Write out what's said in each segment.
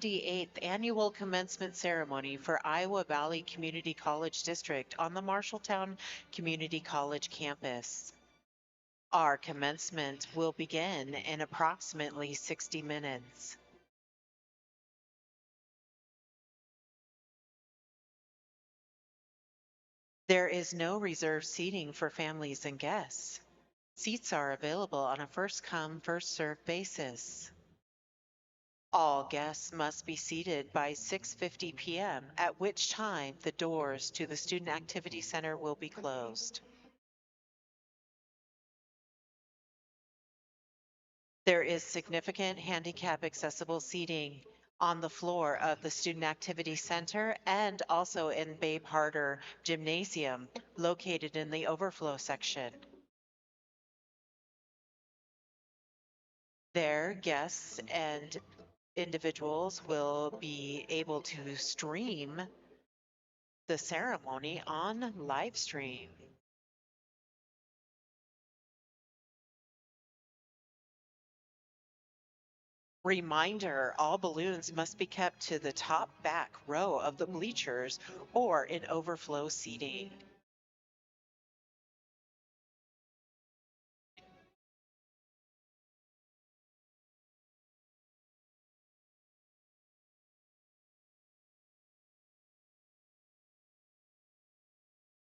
98th Annual Commencement Ceremony for Iowa Valley Community College District on the Marshalltown Community College campus. Our commencement will begin in approximately 60 minutes. There is no reserved seating for families and guests. Seats are available on a first come, first served basis. All guests must be seated by 6:50 p.m., at which time the doors to the Student Activity Center will be closed. There is significant handicap accessible seating on the floor of the Student Activity Center and also in Babe Harder Gymnasium located in the overflow section. There, guests and individuals will be able to stream the ceremony on live stream. Reminder, all balloons must be kept to the top back row of the bleachers or in overflow seating.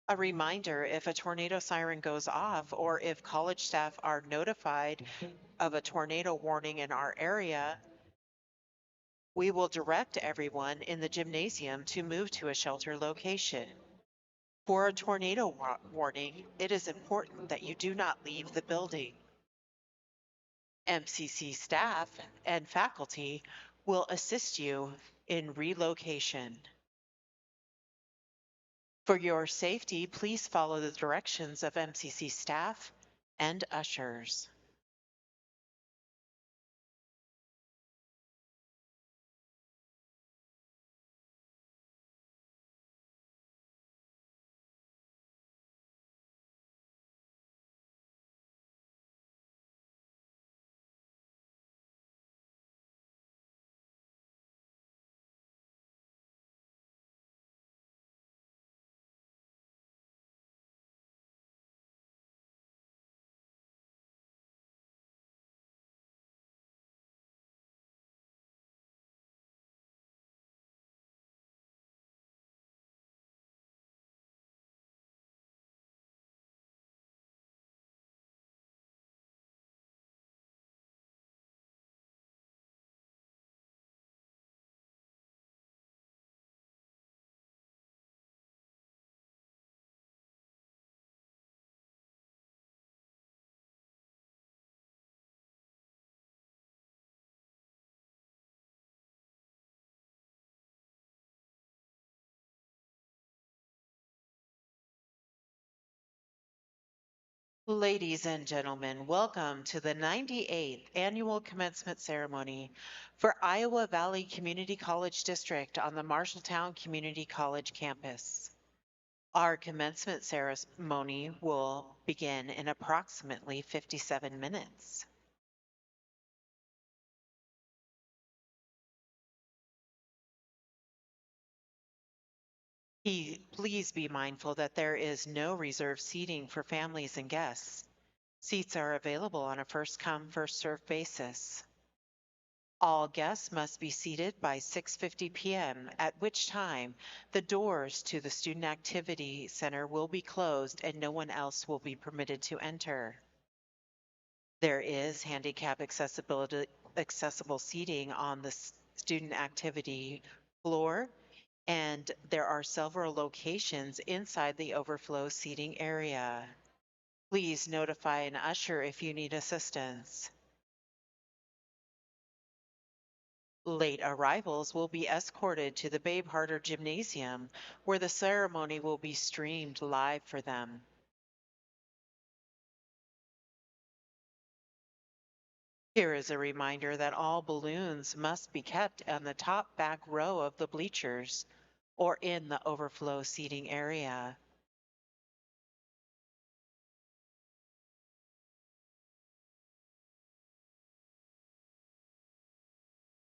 A reminder, if a tornado siren goes off or if college staff are notified of a tornado warning in our area, we will direct everyone in the gymnasium to move to a shelter location. For a tornado warning, it is important that you do not leave the building. MCC staff and faculty will assist you in relocation. For your safety, please follow the directions of MCC staff and ushers. Ladies and gentlemen, welcome to the 98th Annual Commencement Ceremony for Iowa Valley Community College District on the Marshalltown Community College campus. Our commencement ceremony will begin in approximately 57 minutes. Please be mindful that there is no reserved seating for families and guests. Seats are available on a first come, first served basis. All guests must be seated by 6:50 p.m., at which time the doors to the Student Activity Center will be closed and no one else will be permitted to enter. There is handicap accessible seating on the student activity floor, and there are several locations inside the overflow seating area. Please notify an usher if you need assistance. Late arrivals will be escorted to the Babe Harder Gymnasium, where the ceremony will be streamed live for them. Here is a reminder that all balloons must be kept on the top back row of the bleachers or in the overflow seating area.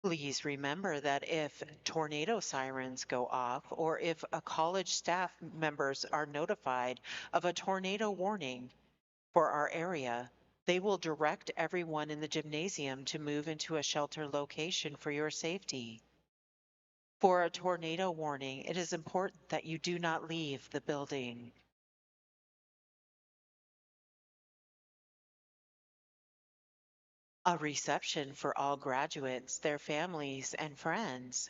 Please remember that if tornado sirens go off or if a college staff members are notified of a tornado warning for our area, they will direct everyone in the gymnasium to move into a shelter location for your safety. For a tornado warning, it is important that you do not leave the building. A reception for all graduates, their families, and friends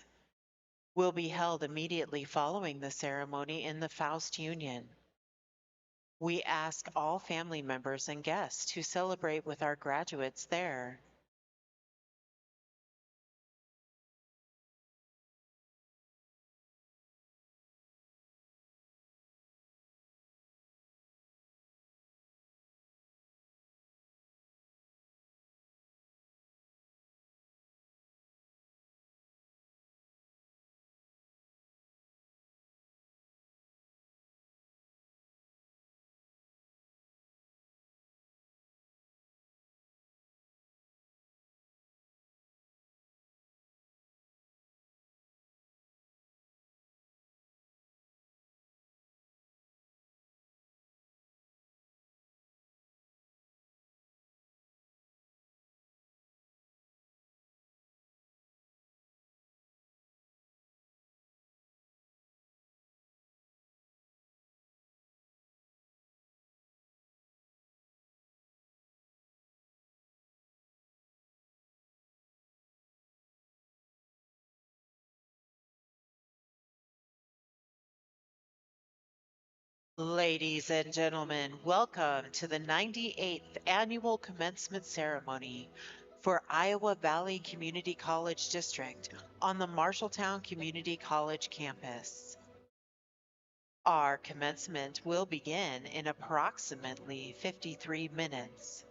will be held immediately following the ceremony in the Faust Union. We ask all family members and guests to celebrate with our graduates there. Ladies and gentlemen, welcome to the 98th Annual Commencement Ceremony for Iowa Valley Community College District on the Marshalltown Community College campus. Our commencement will begin in approximately 53 minutes.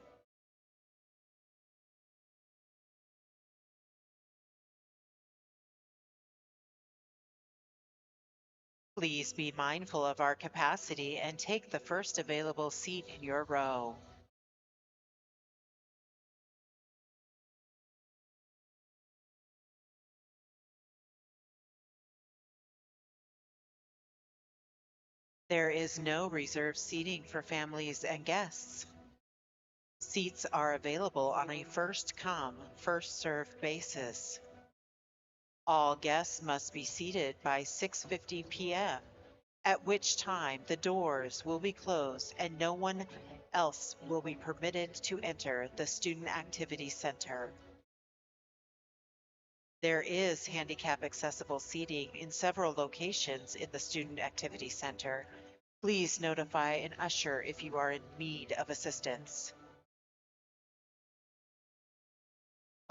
Please be mindful of our capacity and take the first available seat in your row. There is no reserved seating for families and guests. Seats are available on a first come, first served basis. All guests must be seated by 6:50 p.m., at which time the doors will be closed and no one else will be permitted to enter the Student Activity Center. There is handicap accessible seating in several locations in the Student Activity Center. Please notify an usher if you are in need of assistance.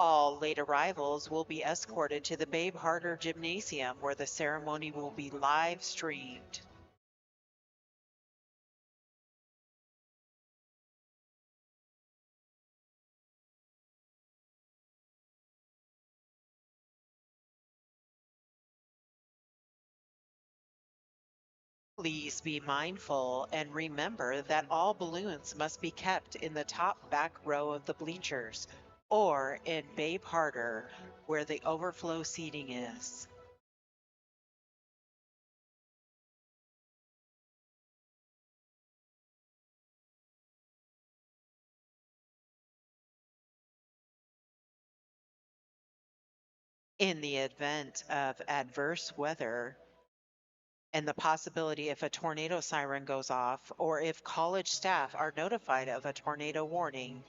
All late arrivals will be escorted to the Babe Harder Gymnasium where the ceremony will be live streamed. Please be mindful and remember that all balloons must be kept in the top back row of the bleachers or in Babe Harder where the overflow seating is. In the event of adverse weather and the possibility if a tornado siren goes off or if college staff are notified of a tornado warning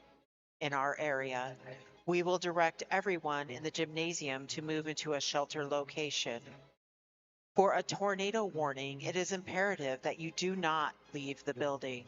in our area, we will direct everyone in the gymnasium to move into a shelter location. For a tornado warning, it is imperative that you do not leave the building.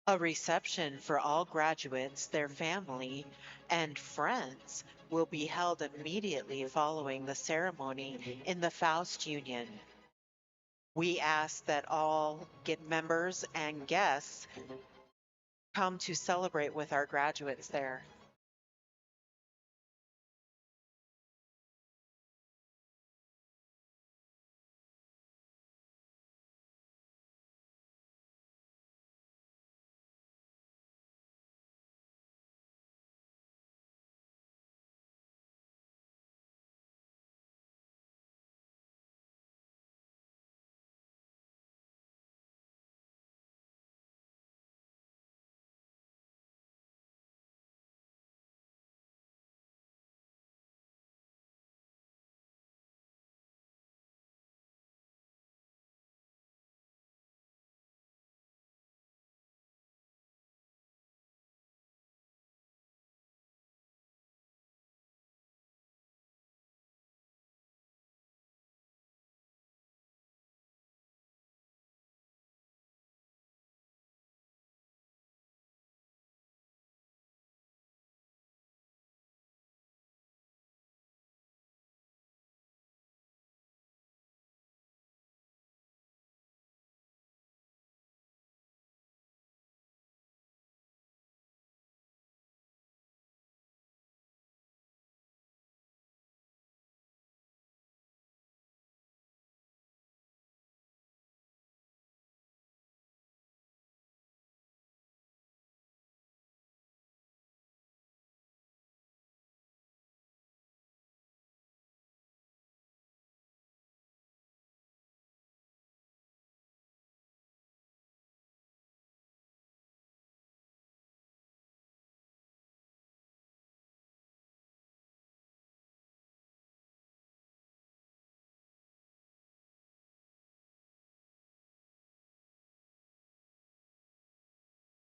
A reception for all graduates, their family, and friends will be held immediately following the ceremony in the Faust Union. We ask that all get members and guests come to celebrate with our graduates there.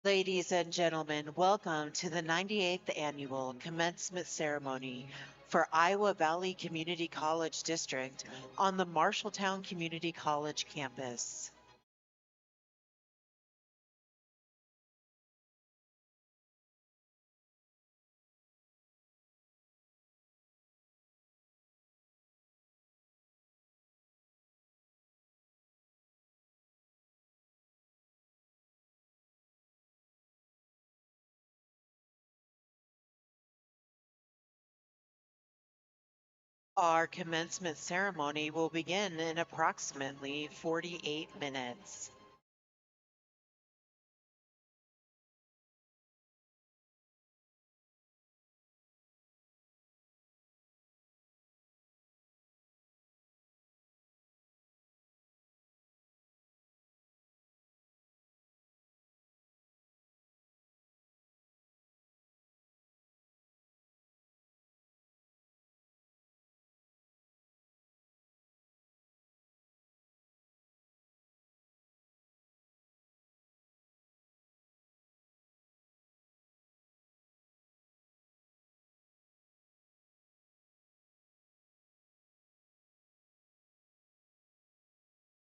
Ladies and gentlemen, welcome to the 98th annual commencement ceremony for Iowa Valley Community College District on the Marshalltown Community College campus. Our commencement ceremony will begin in approximately 48 minutes.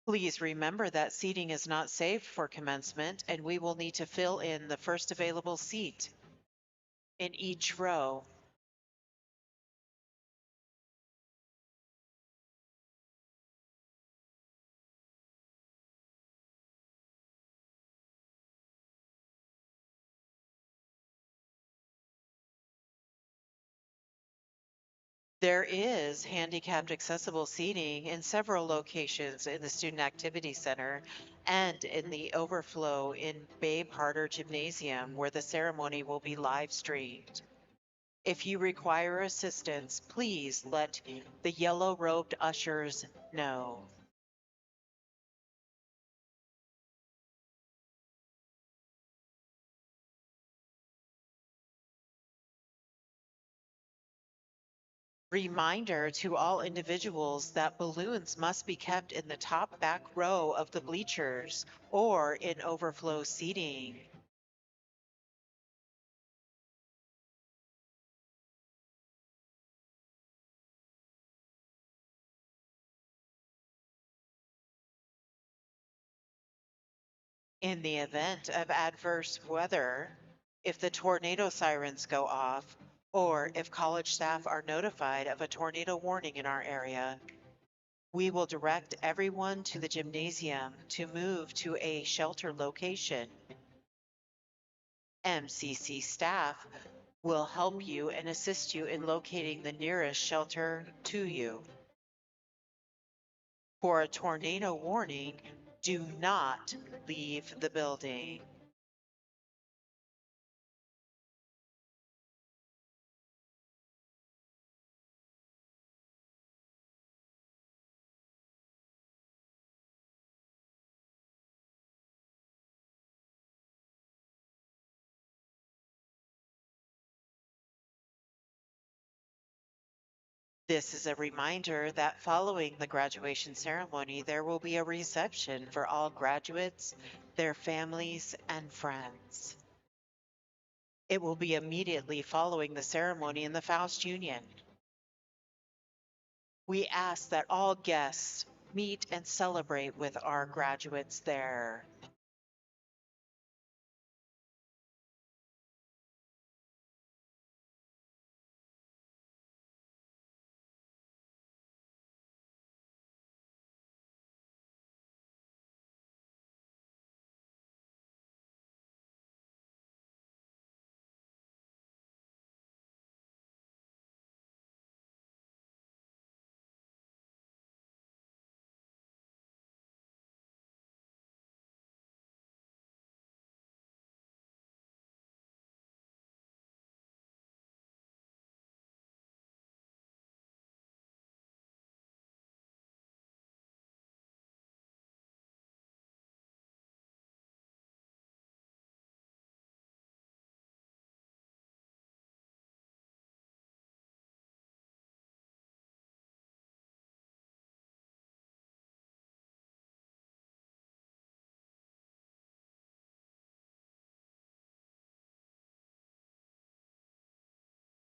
Please remember that seating is not safe for commencement and we will need to fill in the first available seat in each row. There is handicapped accessible seating in several locations in the Student Activity Center and in the overflow in Babe Harder Gymnasium where the ceremony will be live streamed. If you require assistance, please let the yellow robed ushers know. Reminder to all individuals that balloons must be kept in the top back row of the bleachers or in overflow seating. In the event of adverse weather, if the tornado sirens go off, or if college staff are notified of a tornado warning in our area, we will direct everyone to the gymnasium to move to a shelter location. MCC staff will help you and assist you in locating the nearest shelter to you. For a tornado warning, do not leave the building. This is a reminder that following the graduation ceremony, there will be a reception for all graduates, their families, and friends. It will be immediately following the ceremony in the Faust Union. We ask that all guests meet and celebrate with our graduates there.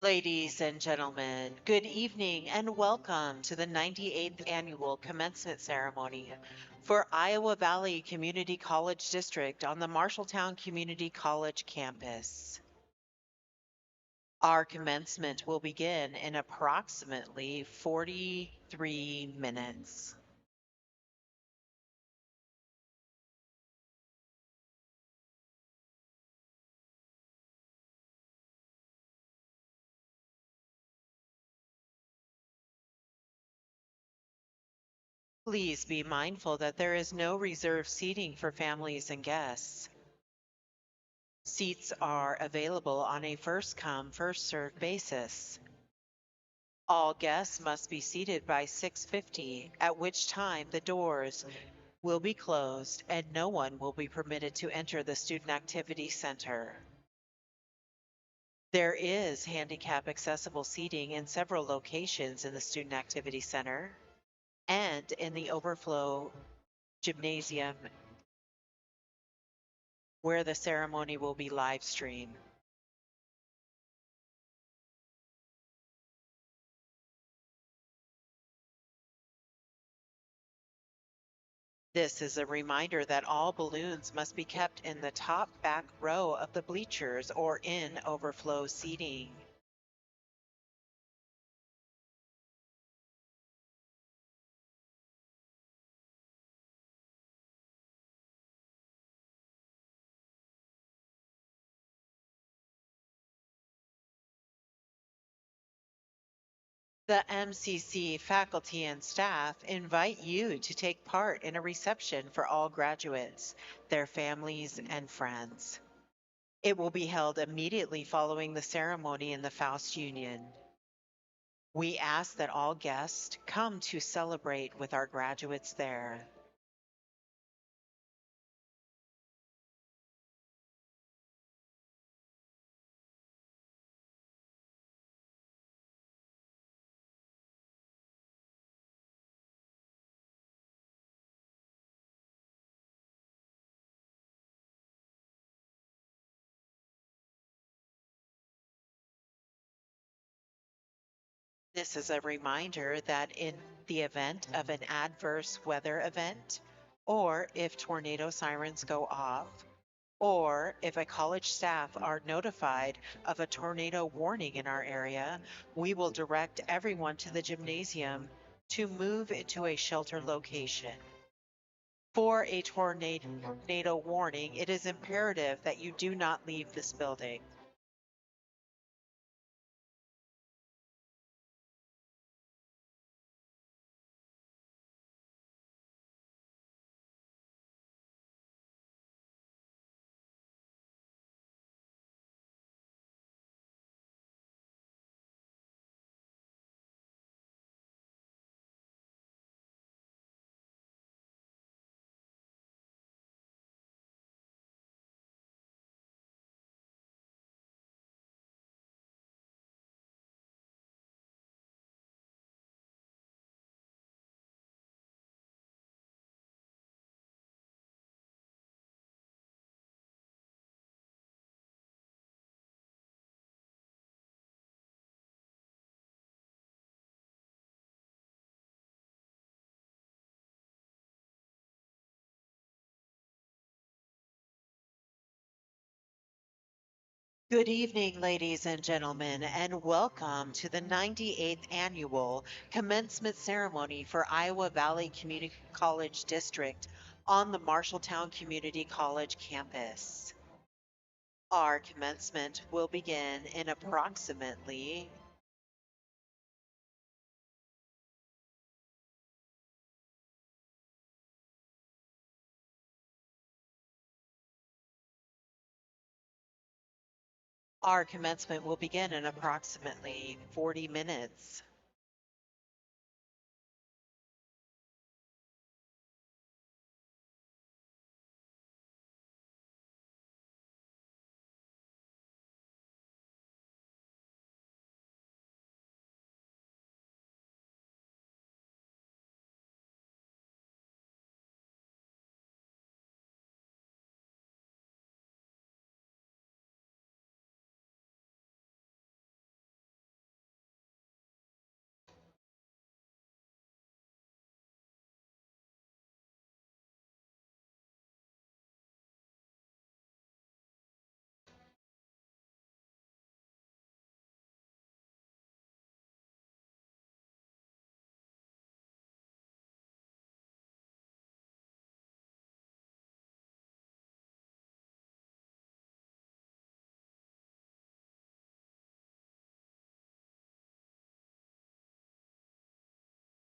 Ladies and gentlemen, good evening and welcome to the 98th annual commencement ceremony for Iowa Valley Community College District on the Marshalltown Community College campus. Our commencement will begin in approximately 43 minutes. Please be mindful that there is no reserved seating for families and guests. Seats are available on a first come, first served basis. All guests must be seated by 6:50, at which time the doors will be closed and no one will be permitted to enter the Student Activity Center. There is handicap accessible seating in several locations in the Student Activity Center and in the overflow gymnasium where the ceremony will be live streamed. This is a reminder that all balloons must be kept in the top back row of the bleachers or in overflow seating. The MCC faculty and staff invite you to take part in a reception for all graduates, their families, and friends. It will be held immediately following the ceremony in the Faust Union. We ask that all guests come to celebrate with our graduates there. This is a reminder that in the event of an adverse weather event, or if tornado sirens go off, or if a college staff are notified of a tornado warning in our area, we will direct everyone to the gymnasium to move into a shelter location. For a tornado warning, it is imperative that you do not leave this building. Good evening, ladies and gentlemen, and welcome to the 98th annual commencement ceremony for Iowa Valley Community College District on the Marshalltown Community College campus. Our commencement will begin in approximately Our commencement will begin in approximately 40 minutes.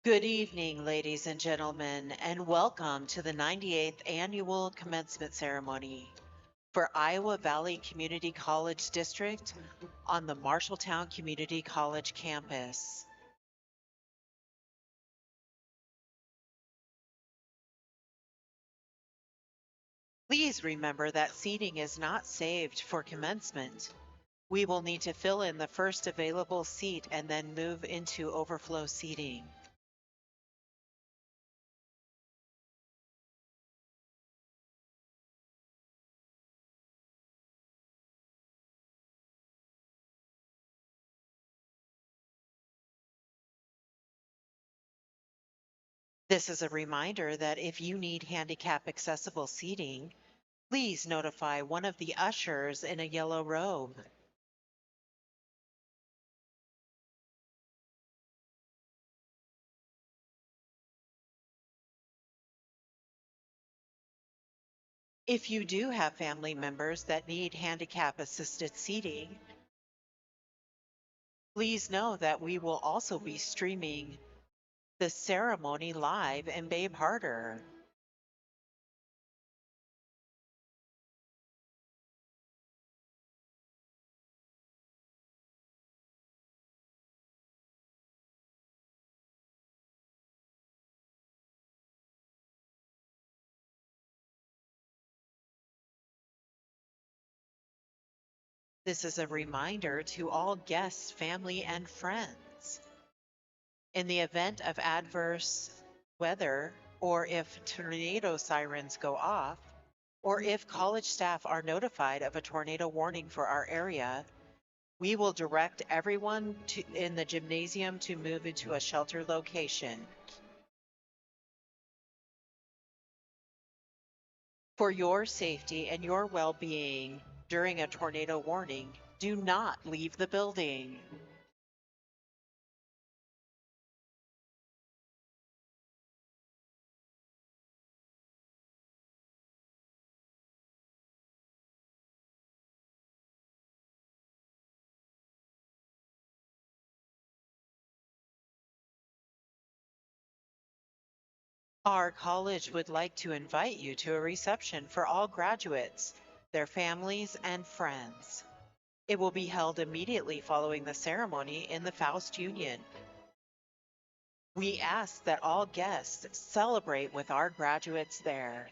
Good evening, ladies and gentlemen, and welcome to the 98th annual commencement ceremony for Iowa Valley Community College District on the Marshalltown Community College campus. Please remember that seating is not saved for commencement. We will need to fill in the first available seat and then move into overflow seating. This is a reminder that if you need handicap accessible seating, please notify one of the ushers in a yellow robe. If you do have family members that need handicap assisted seating, please know that we will also be streaming the ceremony live in Babe Harder. This is a reminder to all guests, family, and friends. In the event of adverse weather, or if tornado sirens go off, or if college staff are notified of a tornado warning for our area, we will direct everyone in the gymnasium to move into a shelter location. For your safety and your well-being during a tornado warning, do not leave the building. Our college would like to invite you to a reception for all graduates, their families, and friends. It will be held immediately following the ceremony in the Faust Union. We ask that all guests celebrate with our graduates there.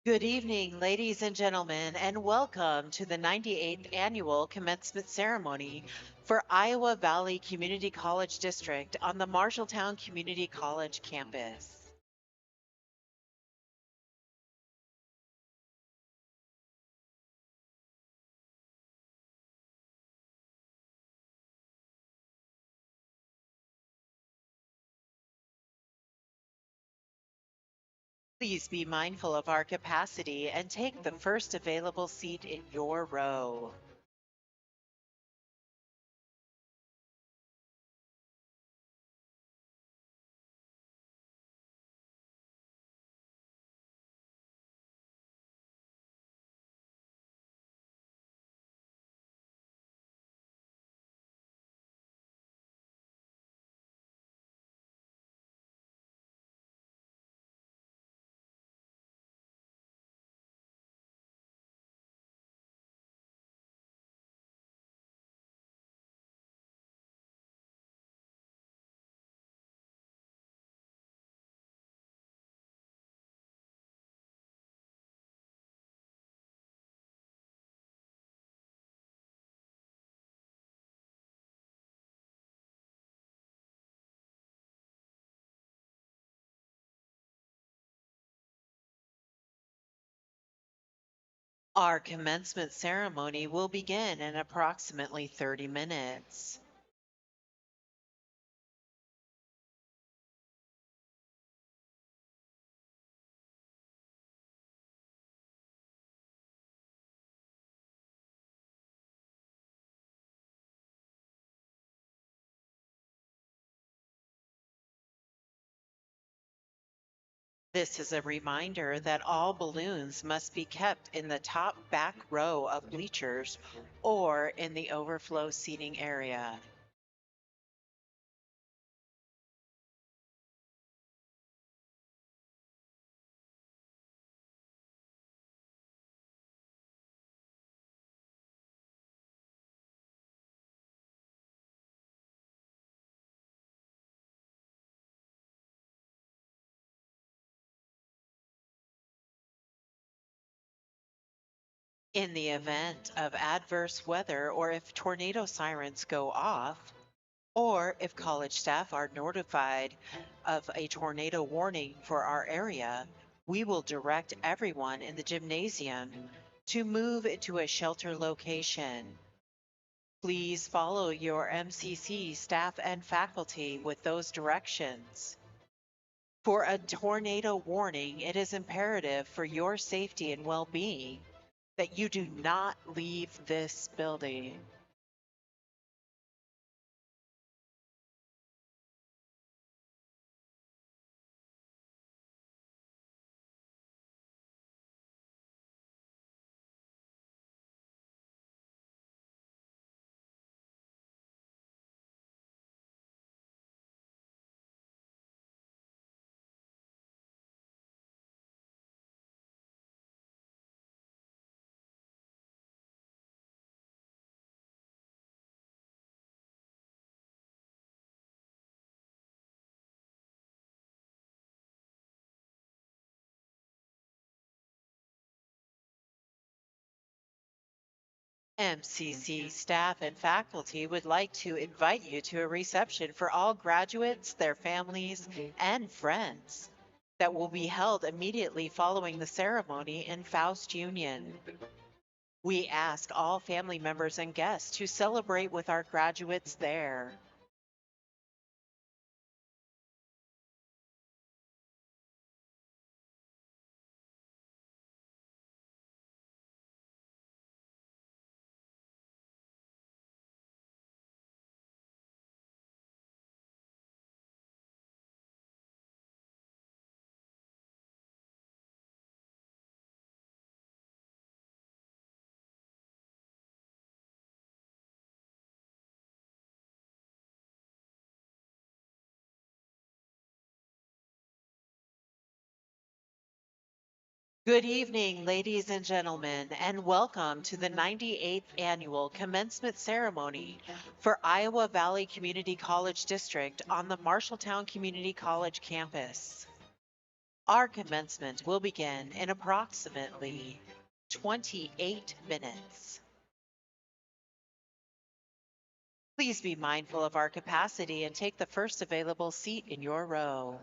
Good evening, ladies and gentlemen, and welcome to the 98th Annual Commencement Ceremony for Iowa Valley Community College District on the Marshalltown Community College campus. Please be mindful of our capacity and take the first available seat in your row. Our commencement ceremony will begin in approximately 30 minutes. This is a reminder that all balloons must be kept in the top back row of bleachers or in the overflow seating area. In the event of adverse weather or if tornado sirens go off, or if college staff are notified of a tornado warning for our area, we will direct everyone in the gymnasium to move into a shelter location. Please follow your MCC staff and faculty with those directions. For a tornado warning, it is imperative for your safety and well being that you do not leave this building. MCC staff and faculty would like to invite you to a reception for all graduates, their families, and friends that will be held immediately following the ceremony in Faust Union. We ask all family members and guests to celebrate with our graduates there. Good evening, ladies and gentlemen, and welcome to the 98th annual commencement ceremony for Iowa Valley Community College District on the Marshalltown Community College campus. Our commencement will begin in approximately 28 minutes. Please be mindful of our capacity and take the first available seat in your row.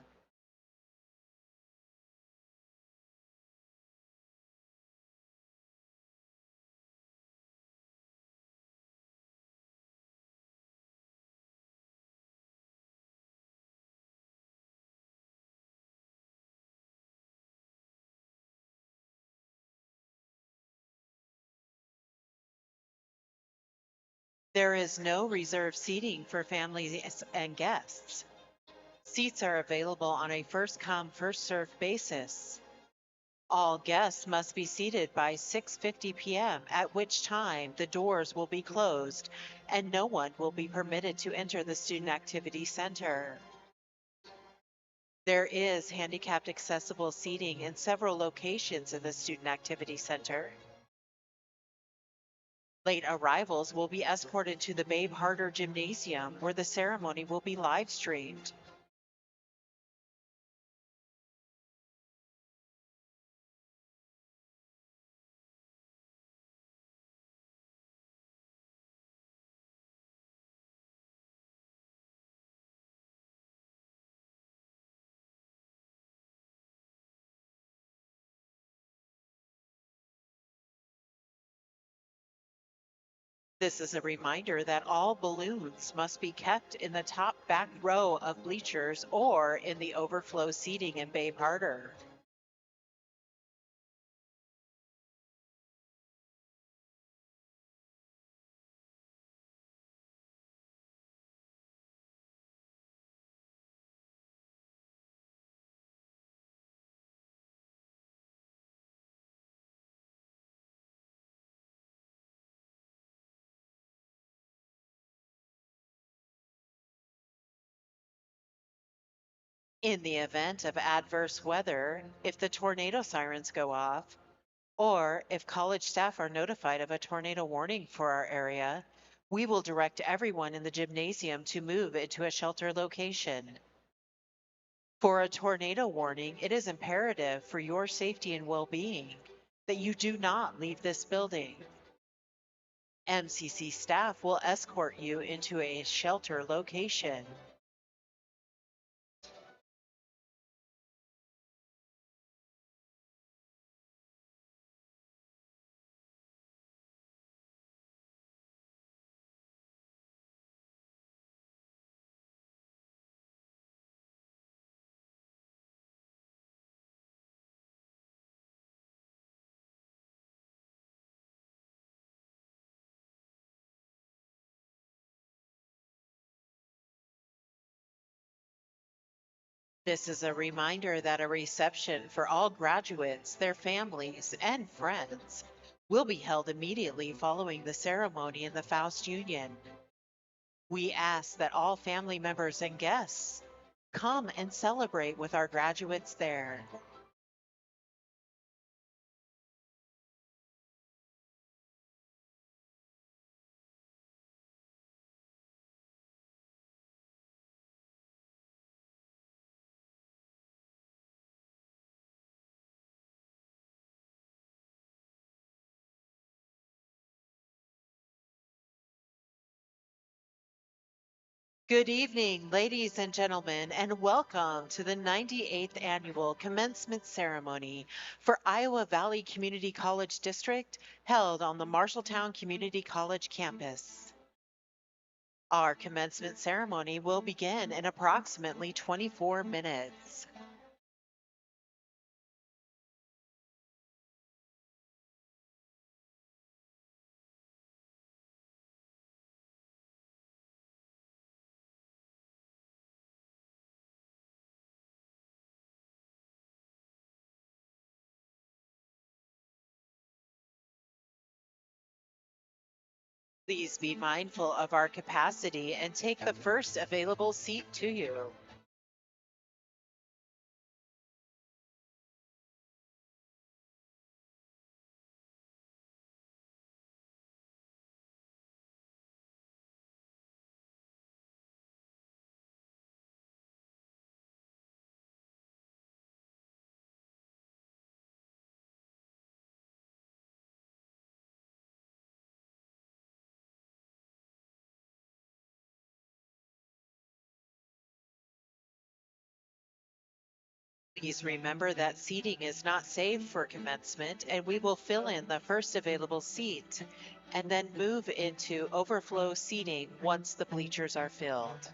There is no reserved seating for families and guests. Seats are available on a first come, first served basis. All guests must be seated by 6:50 p.m., at which time the doors will be closed and no one will be permitted to enter the Student Activity Center. There is handicapped accessible seating in several locations in the Student Activity Center. Late arrivals will be escorted to the Babe Harder Gymnasium, where the ceremony will be live streamed. This is a reminder that all balloons must be kept in the top back row of bleachers or in the overflow seating in Babe Harder. In the event of adverse weather, if the tornado sirens go off, or if college staff are notified of a tornado warning for our area, we will direct everyone in the gymnasium to move into a shelter location. For a tornado warning, it is imperative for your safety and well being that you do not leave this building. MCC staff will escort you into a shelter location. This is a reminder that a reception for all graduates, their families, and friends will be held immediately following the ceremony in the Faust Union. We ask that all family members and guests come and celebrate with our graduates there. Good evening, ladies and gentlemen, and welcome to the 98th annual commencement ceremony for Iowa Valley Community College District held on the Marshalltown Community College campus. Our commencement ceremony will begin in approximately 24 minutes. Please be mindful of our capacity and take the first available seat to you. Please remember that seating is not saved for commencement, and we will fill in the first available seat and then move into overflow seating once the bleachers are filled.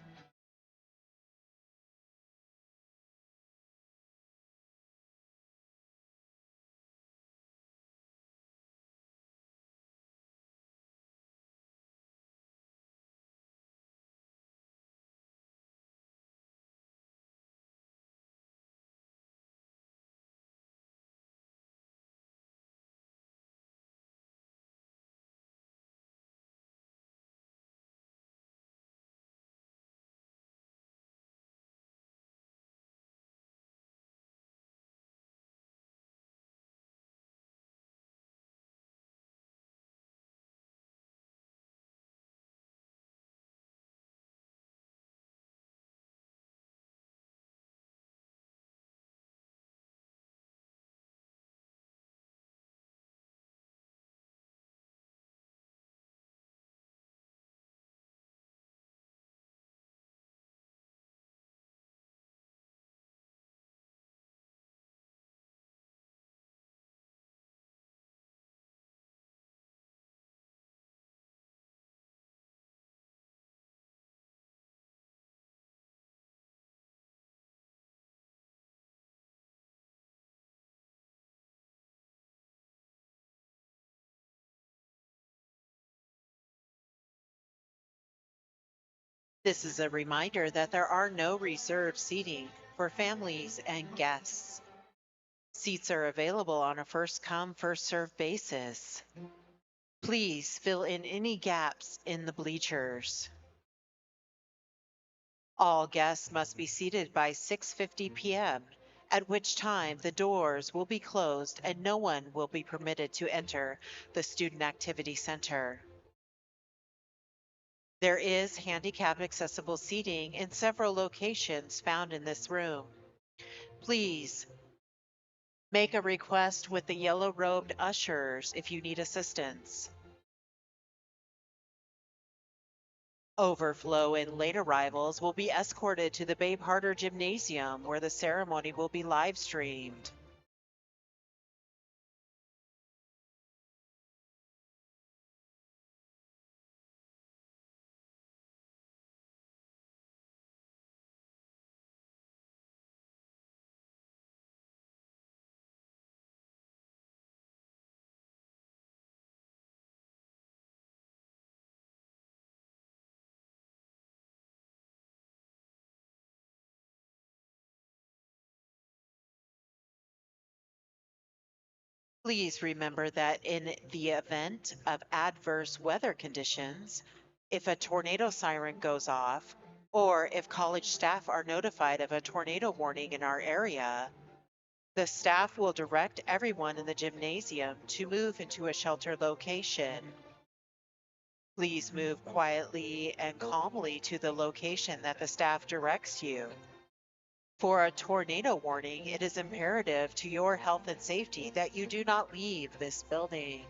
This is a reminder that there are no reserved seating for families and guests. Seats are available on a first come, first served basis. Please fill in any gaps in the bleachers. All guests must be seated by 6:50 p.m., at which time the doors will be closed and no one will be permitted to enter the Student Activity Center. There is handicap accessible seating in several locations found in this room. Please Make a request with the yellow-robed ushers if you need assistance. Overflow and late arrivals will be escorted to the Babe Harder Gymnasium where the ceremony will be live streamed. Please remember that in the event of adverse weather conditions, if a tornado siren goes off, or if college staff are notified of a tornado warning in our area, the staff will direct everyone in the gymnasium to move into a sheltered location. Please move quietly and calmly to the location that the staff directs you. For a tornado warning, it is imperative to your health and safety that you do not leave this building.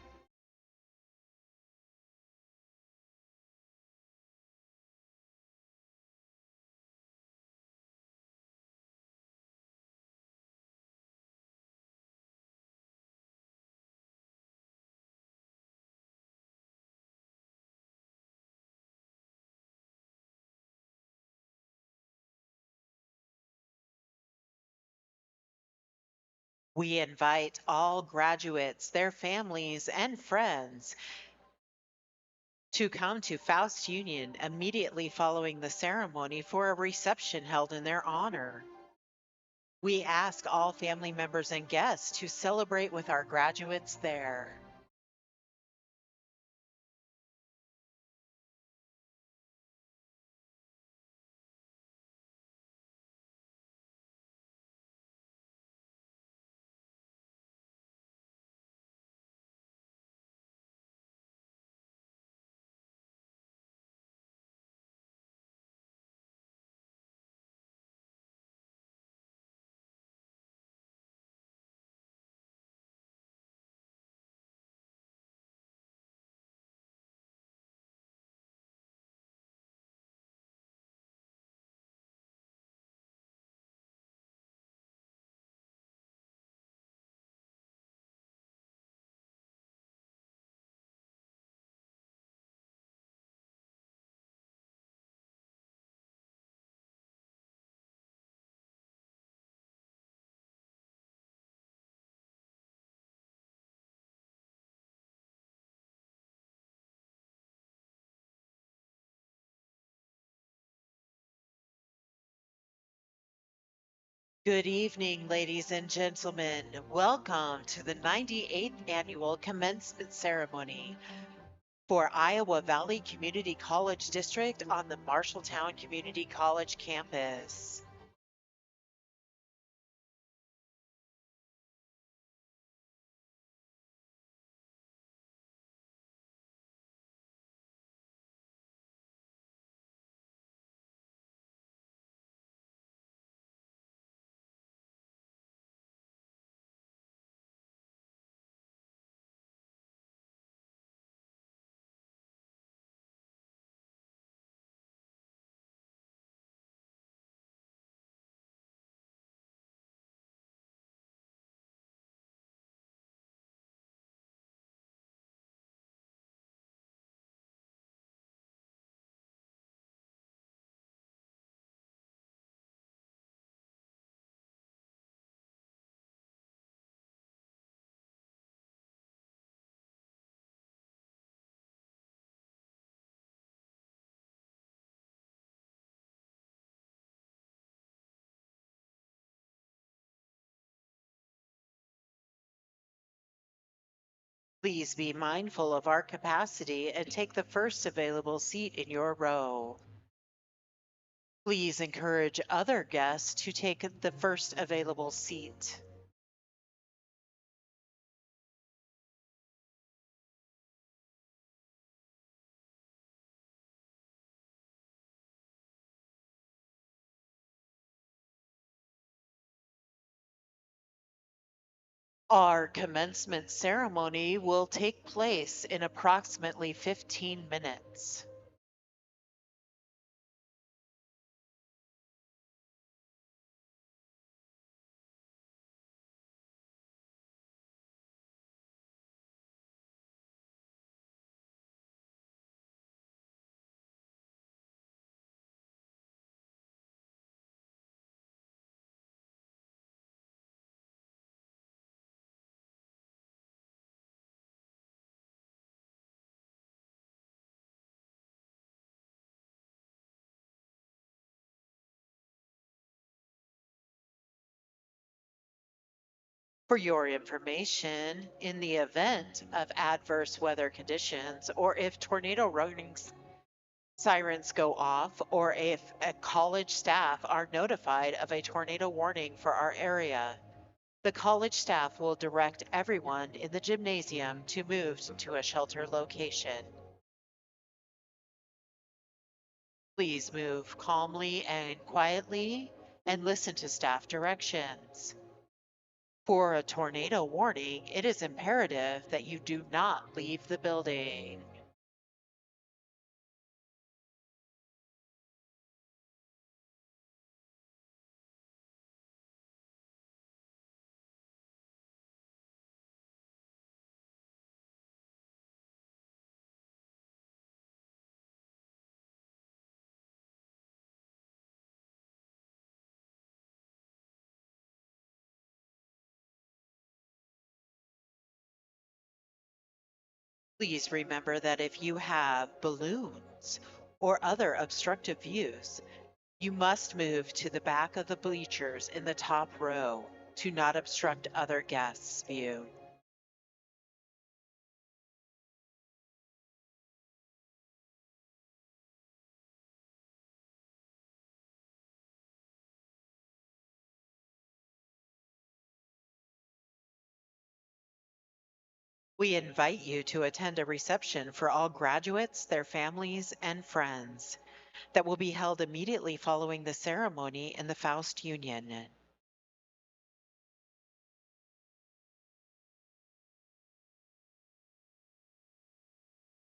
We invite all graduates, their families, and friends to come to Faust Union immediately following the ceremony for a reception held in their honor. We ask all family members and guests to celebrate with our graduates there. Good evening, ladies and gentlemen. Welcome to the 98th annual commencement ceremony for Iowa Valley Community College District on the Marshalltown Community College campus. Please be mindful of our capacity and take the first available seat in your row. Please encourage other guests to take the first available seat. Our commencement ceremony will take place in approximately 15 minutes. For your information, in the event of adverse weather conditions or if tornado warning sirens go off or if a college staff are notified of a tornado warning for our area, the college staff will direct everyone in the gymnasium to move to a shelter location. Please move calmly and quietly and listen to staff directions. For a tornado warning, it is imperative that you do not leave the building. Please remember that if you have balloons or other obstructive views, you must move to the back of the bleachers in the top row to not obstruct other guests' view. We invite you to attend a reception for all graduates, their families, and friends that will be held immediately following the ceremony in the Faust Union.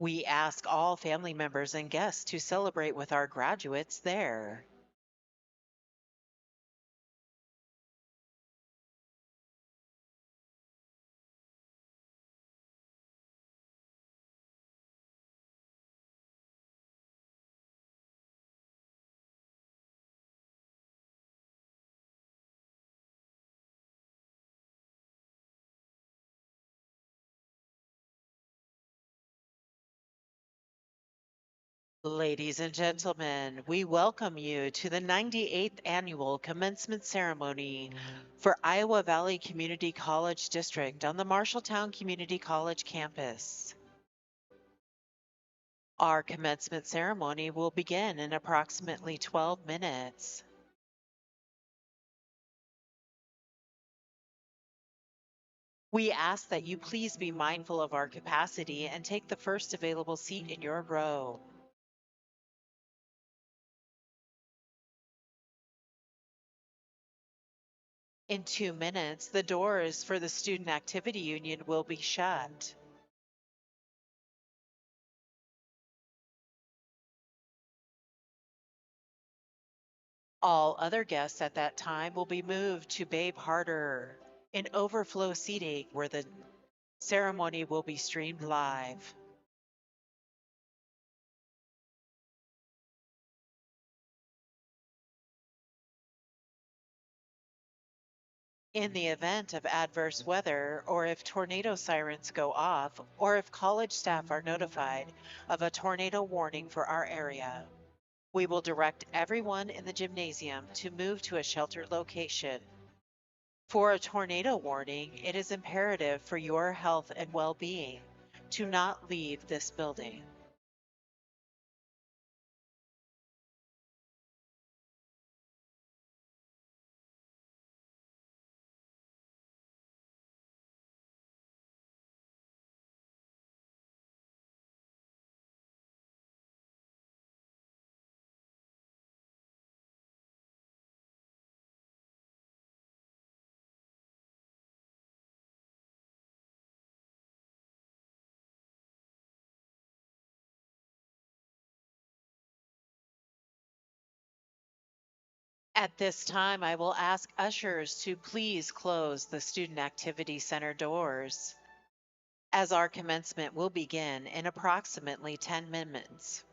We ask all family members and guests to celebrate with our graduates there. Ladies and gentlemen, we welcome you to the 98th annual commencement ceremony for Iowa Valley Community College District on the Marshalltown Community College campus. Our commencement ceremony will begin in approximately 12 minutes. We ask that you please be mindful of our capacity and take the first available seat in your row. In 2 minutes, the doors for the Student Activity Union will be shut. All other guests at that time will be moved to Babe Harder in overflow seating where the ceremony will be streamed live. In the event of adverse weather, or if tornado sirens go off, or if college staff are notified of a tornado warning for our area, we will direct everyone in the gymnasium to move to a sheltered location. For a tornado warning, it is imperative for your health and well-being to not leave this building. At this time, I will ask ushers to please close the Student Activity Center doors, as our commencement will begin in approximately 10 minutes.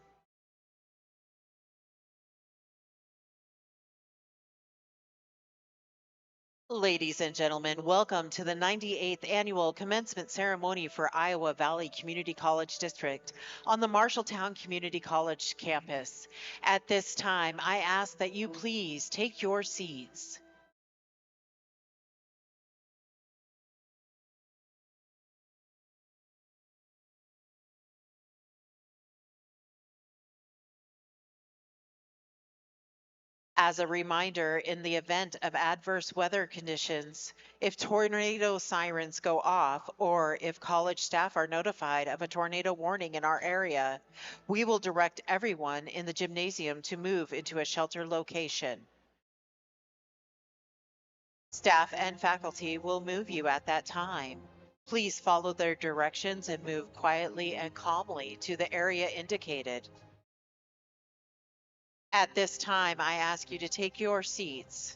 Ladies and gentlemen, welcome to the 98th Annual Commencement Ceremony for Iowa Valley Community College District on the Marshalltown Community College campus. At this time, I ask that you please take your seats. As a reminder, in the event of adverse weather conditions, if tornado sirens go off, or if college staff are notified of a tornado warning in our area, we will direct everyone in the gymnasium to move into a shelter location. Staff and faculty will move you at that time. Please follow their directions and move quietly and calmly to the area indicated. At this time, I ask you to take your seats.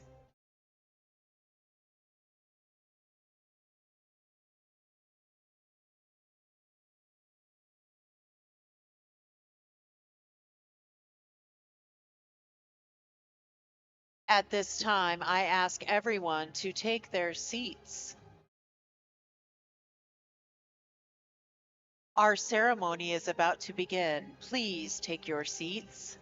At this time, I ask everyone to take their seats. Our ceremony is about to begin. Please take your seats.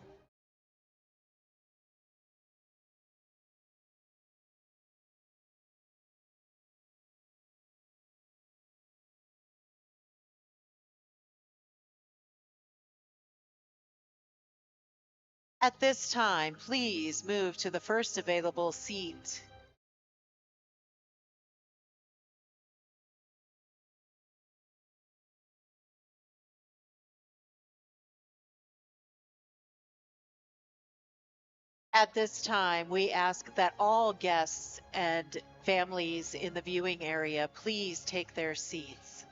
At this time, please move to the first available seat. At this time, we ask that all guests and families in the viewing area please take their seats.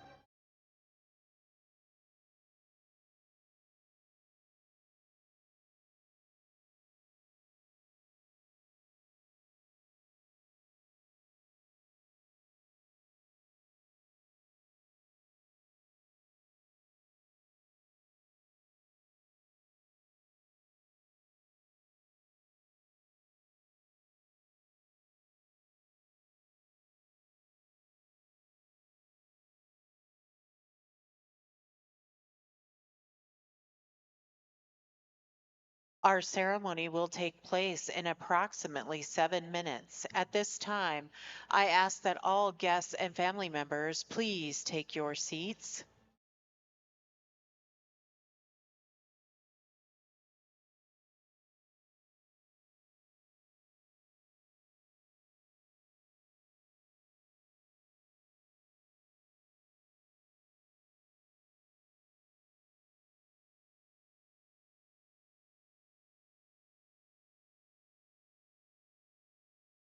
Our ceremony will take place in approximately 7 minutes. At this time, I ask that all guests and family members please take your seats.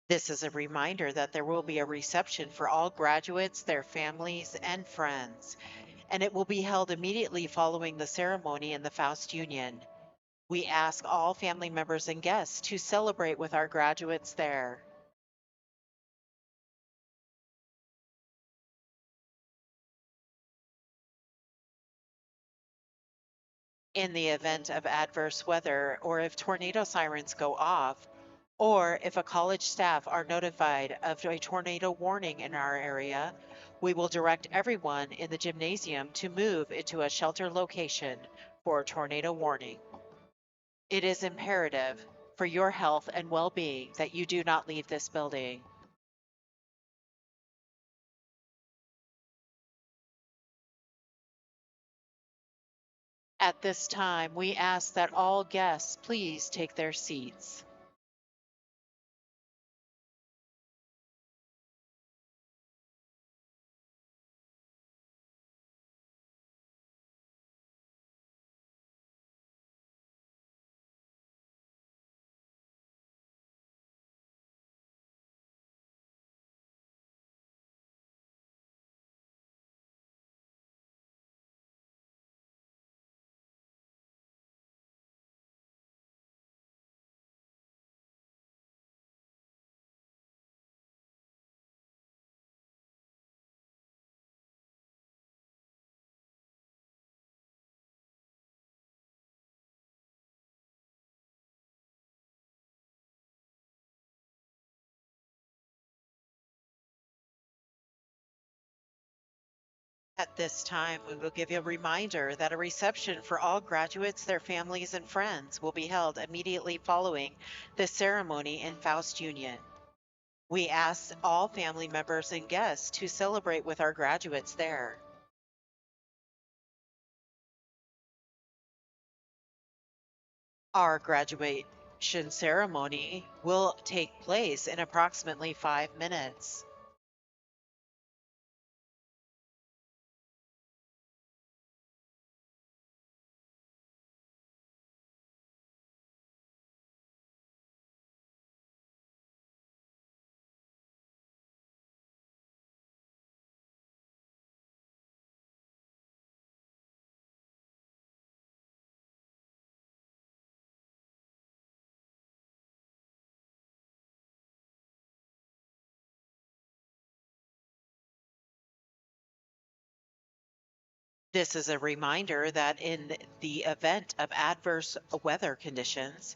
This is a reminder that there will be a reception for all graduates, their families, and friends, and it will be held immediately following the ceremony in the Faust Union. We ask all family members and guests to celebrate with our graduates there. In the event of adverse weather, or if tornado sirens go off, or if a college staff are notified of a tornado warning in our area, we will direct everyone in the gymnasium to move into a shelter location for a tornado warning. It is imperative for your health and well-being that you do not leave this building. At this time, we ask that all guests please take their seats. At this time, we will give you a reminder that a reception for all graduates, their families, and friends will be held immediately following the ceremony in Faust Union. We ask all family members and guests to celebrate with our graduates there. Our graduation ceremony will take place in approximately 5 minutes. This is a reminder that in the event of adverse weather conditions,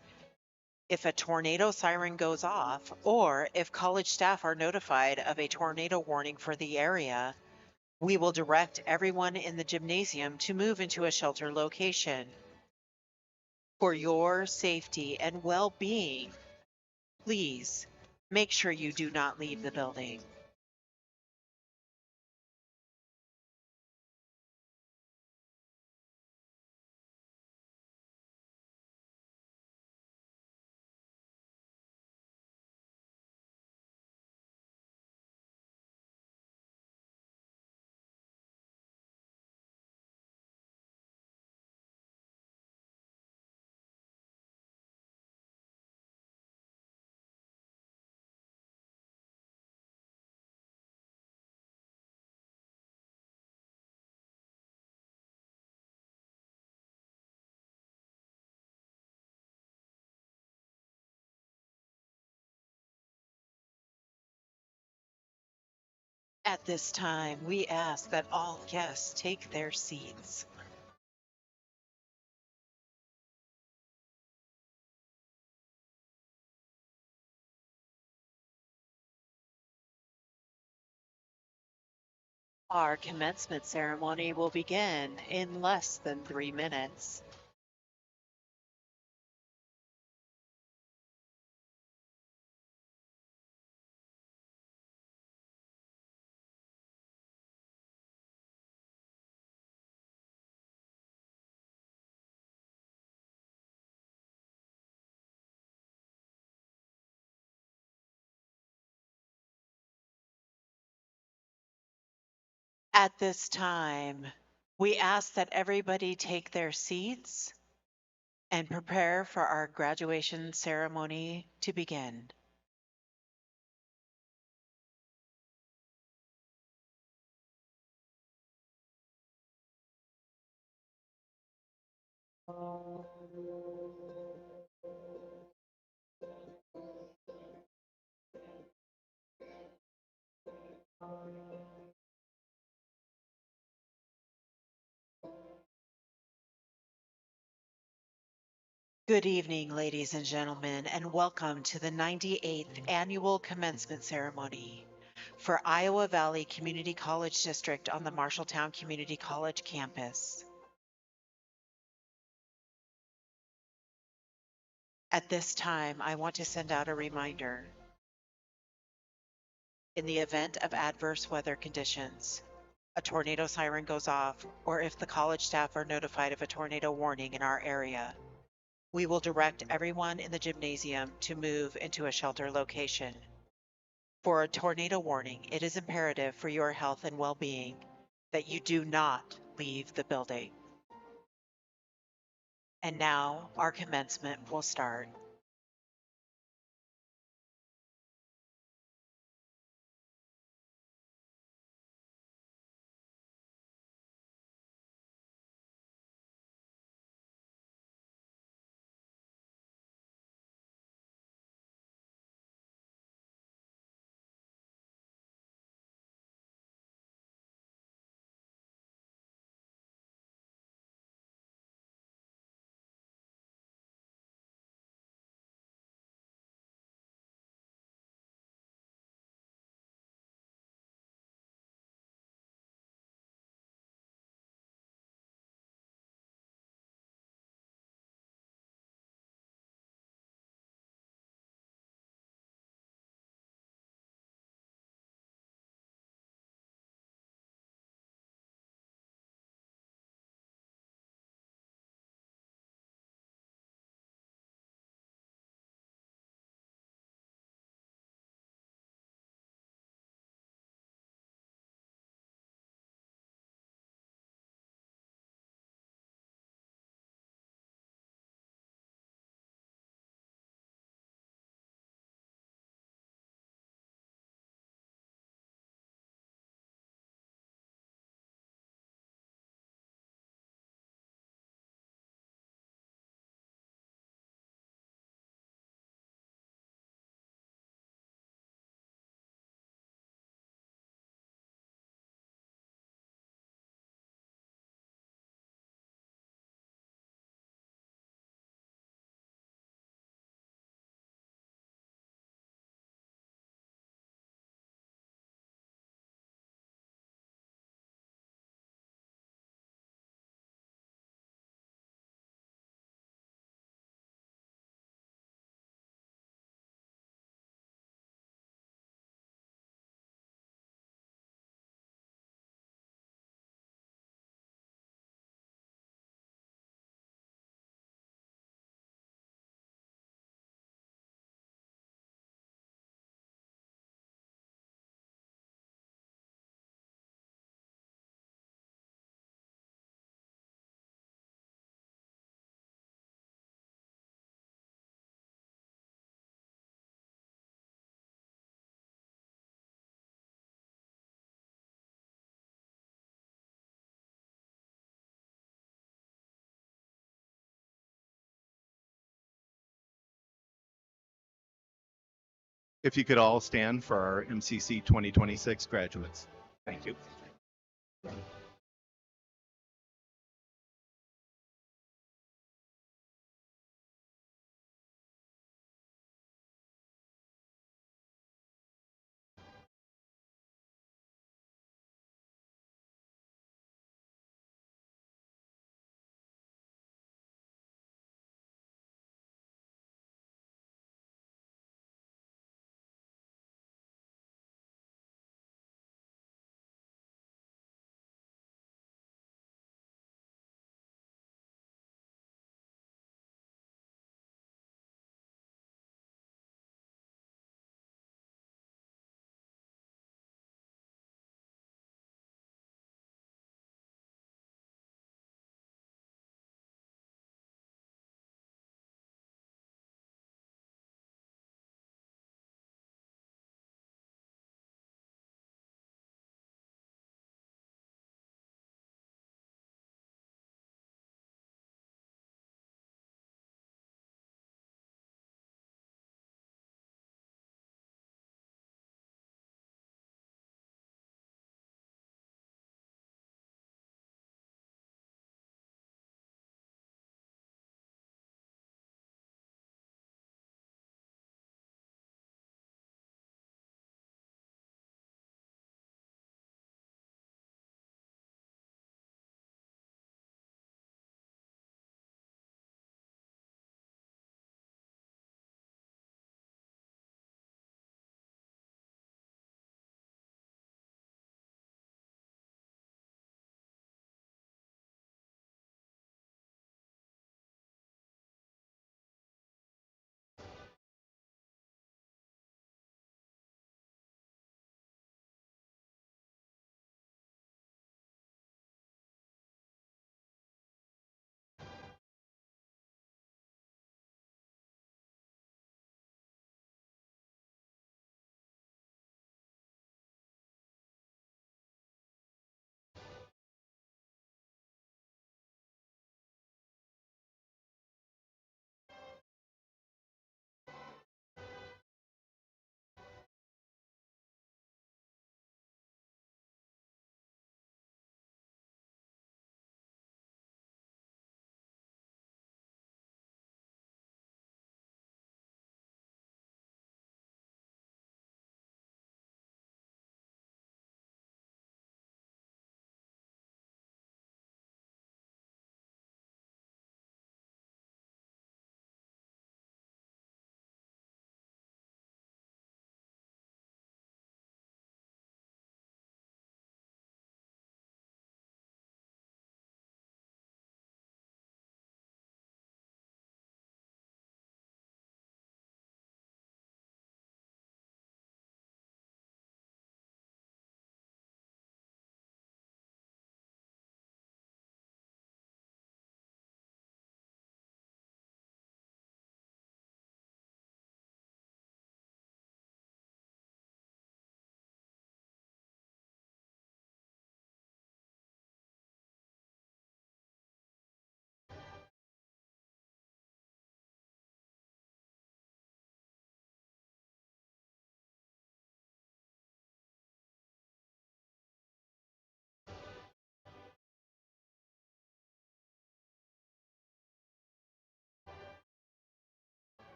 if a tornado siren goes off, or if college staff are notified of a tornado warning for the area, we will direct everyone in the gymnasium to move into a shelter location. For your safety and well being, please make sure you do not leave the building. At this time, we ask that all guests take their seats. Our commencement ceremony will begin in less than 3 minutes. At this time, we ask that everybody take their seats and prepare for our graduation ceremony to begin. Good evening, ladies and gentlemen, and welcome to the 98th Annual Commencement Ceremony for Iowa Valley Community College District on the Marshalltown Community College campus. At this time, I want to send out a reminder. In the event of adverse weather conditions, a tornado siren goes off, or if the college staff are notified of a tornado warning in our area, we will direct everyone in the gymnasium to move into a shelter location. For a tornado warning, it is imperative for your health and well-being that you do not leave the building. And now our commencement will start. If you could all stand for our MCC 2026 graduates. Thank you.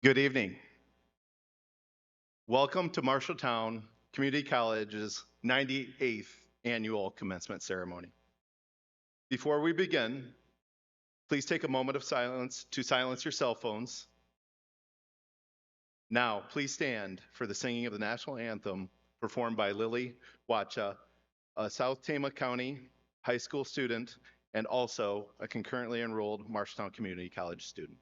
Good evening. Welcome to Marshalltown Community College's 98th annual commencement ceremony. Before we begin, please take a moment of silence to silence your cell phones. Now, please stand for the singing of the national anthem performed by Lily Wacha, a South Tama County high school student and also a concurrently enrolled Marshalltown Community College student.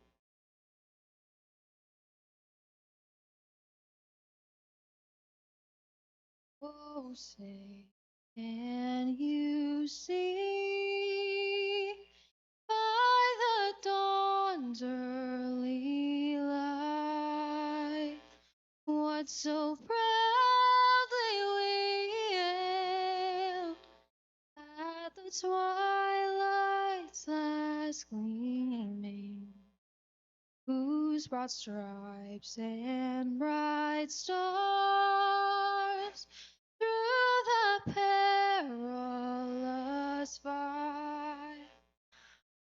Oh, say, can you see by the dawn's early light that so proudly we hailed at the twilight's last gleaming, whose broad stripes and bright stars through the perilous fight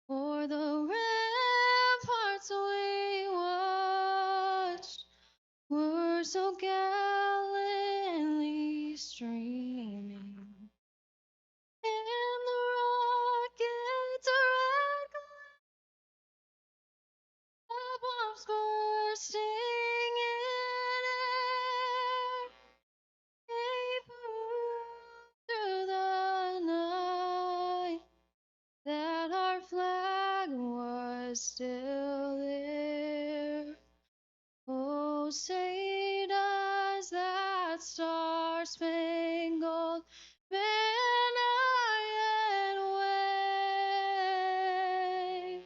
o'er the ramparts we watched were so gallantly streaming, and the rocket's red glare, bombs bursting in air, gave proof through the night that our flag was still there. Oh, say does that star-spangled banner yet wave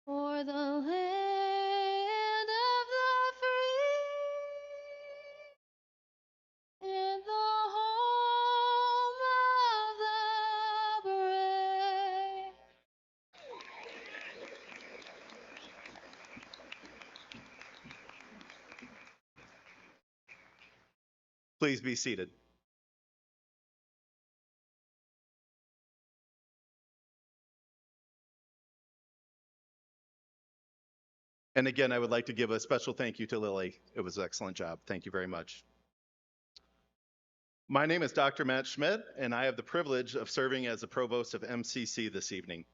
o'er the land of the free and the home of the brave? Please be seated. And again, I would like to give a special thank you to Lily. It was an excellent job. Thank you very much. My name is Dr. Matt Schmidt, and I have the privilege of serving as the provost of MCC this evening.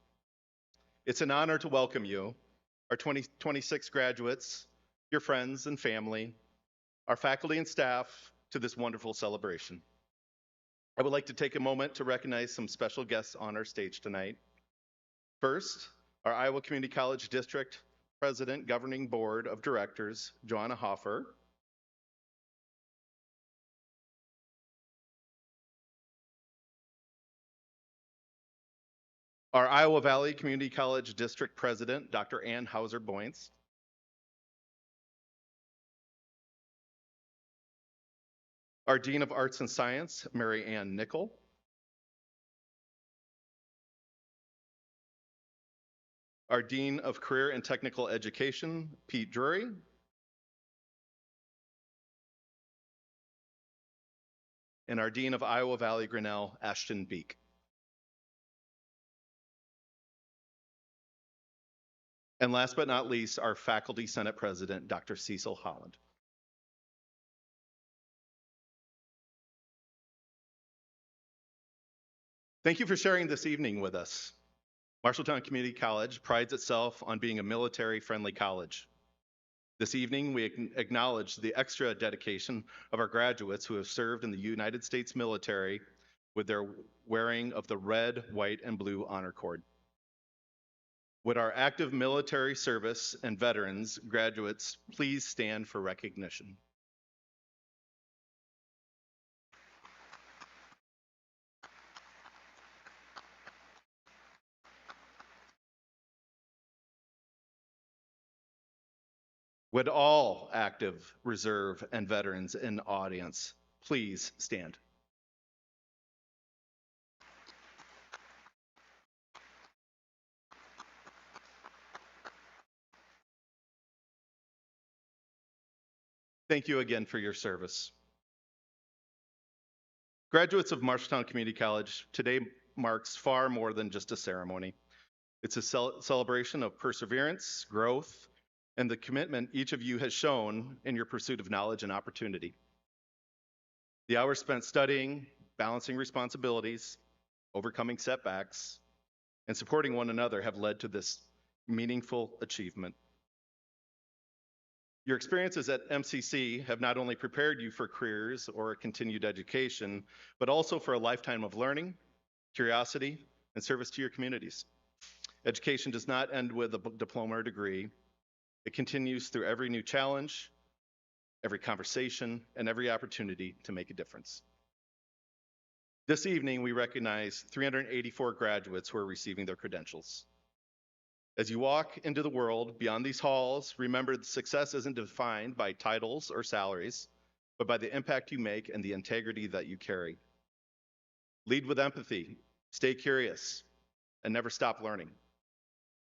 It's an honor to welcome you, our 2026 graduates, your friends and family, our faculty and staff, to this wonderful celebration. I would like to take a moment to recognize some special guests on our stage tonight. First, our Iowa Community College District President Governing Board of Directors, Joanna Hoffer. Our Iowa Valley Community College District President, Dr. Ann Hauser-Boyntz. Our Dean of Arts and Science, Mary Ann Nickel. Our Dean of Career and Technical Education, Pete Drury. And our Dean of Iowa Valley Grinnell, Ashton Beek. And last but not least, our Faculty Senate President, Dr. Cecil Holland. Thank you for sharing this evening with us. Marshalltown Community College prides itself on being a military-friendly college. This evening, we acknowledge the extra dedication of our graduates who have served in the United States military with their wearing of the red, white, and blue honor cord. Would our active military service and veterans graduates please stand for recognition? Would all active, reserve, and veterans in the audience please stand? Thank you again for your service. Graduates of Marshalltown Community College, today marks far more than just a ceremony. It's a celebration of perseverance, growth, and the commitment each of you has shown in your pursuit of knowledge and opportunity. The hours spent studying, balancing responsibilities, overcoming setbacks, and supporting one another have led to this meaningful achievement. Your experiences at MCC have not only prepared you for careers or a continued education, but also for a lifetime of learning, curiosity, and service to your communities. Education does not end with a diploma or degree. It continues through every new challenge, every conversation, and every opportunity to make a difference. This evening, we recognize 384 graduates who are receiving their credentials. As you walk into the world beyond these halls, remember that success isn't defined by titles or salaries, but by the impact you make and the integrity that you carry. Lead with empathy, stay curious, and never stop learning.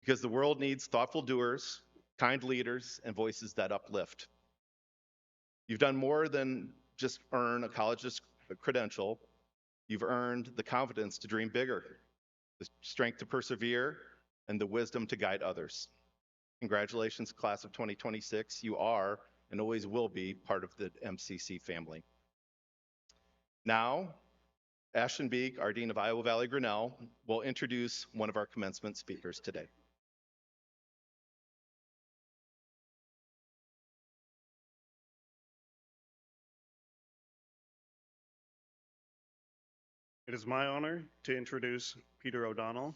Because the world needs thoughtful doers, kind leaders, and voices that uplift. You've done more than just earn a college credential. You've earned the confidence to dream bigger, the strength to persevere, and the wisdom to guide others. Congratulations, class of 2026. You are and always will be part of the MCC family. Now, Ashton Beek, our Dean of Iowa Valley Grinnell, will introduce one of our commencement speakers today. It is my honor to introduce Peter O'Donnell.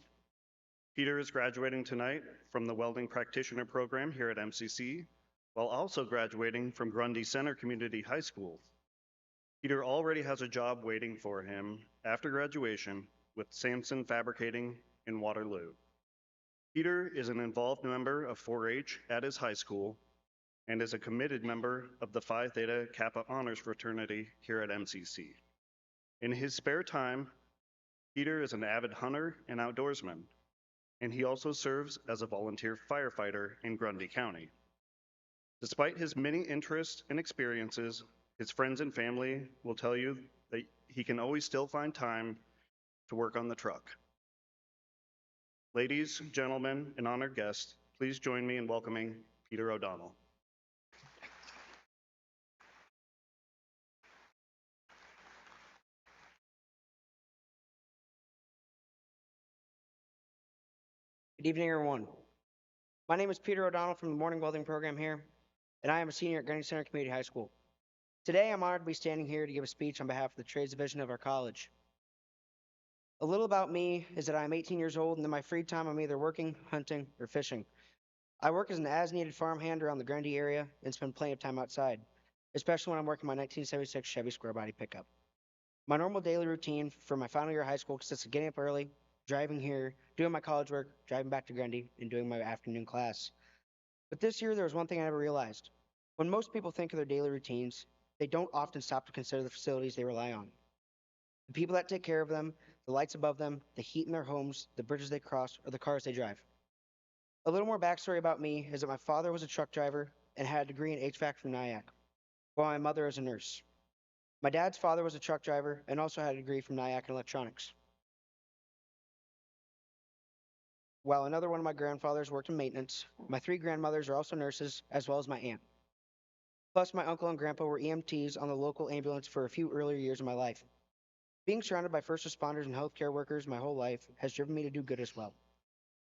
Peter is graduating tonight from the Welding Practitioner Program here at MCC, while also graduating from Grundy Center Community High School. Peter already has a job waiting for him after graduation with Samson Fabricating in Waterloo. Peter is an involved member of 4-H at his high school and is a committed member of the Phi Theta Kappa Honors Fraternity here at MCC. In his spare time, Peter is an avid hunter and outdoorsman, and he also serves as a volunteer firefighter in Grundy County. Despite his many interests and experiences, his friends and family will tell you that he can always still find time to work on the truck. Ladies, gentlemen, and honored guests, please join me in welcoming Peter O'Donnell. Good evening, everyone. My name is Peter O'Donnell from the Morning Welding Program here, and I am a senior at Grundy Center Community High School. Today, I'm honored to be standing here to give a speech on behalf of the trades division of our college. A little about me is that I'm 18 years old, and in my free time, I'm either working, hunting, or fishing. I work as an as-needed farmhand around the Grundy area and spend plenty of time outside, especially when I'm working my 1976 Chevy Square Body pickup. My normal daily routine for my final year of high school consists of getting up early, driving here, doing my college work, driving back to Grundy, and doing my afternoon class. But this year, there was one thing I never realized. When most people think of their daily routines, they don't often stop to consider the facilities they rely on. The people that take care of them, the lights above them, the heat in their homes, the bridges they cross, or the cars they drive. A little more backstory about me is that my father was a truck driver and had a degree in HVAC from NIAC, while my mother is a nurse. My dad's father was a truck driver and also had a degree from NIAC in electronics, while another one of my grandfathers worked in maintenance. My 3 grandmothers are also nurses, as well as my aunt. Plus, my uncle and grandpa were EMTs on the local ambulance for a few earlier years of my life. Being surrounded by first responders and healthcare workers my whole life has driven me to do good as well.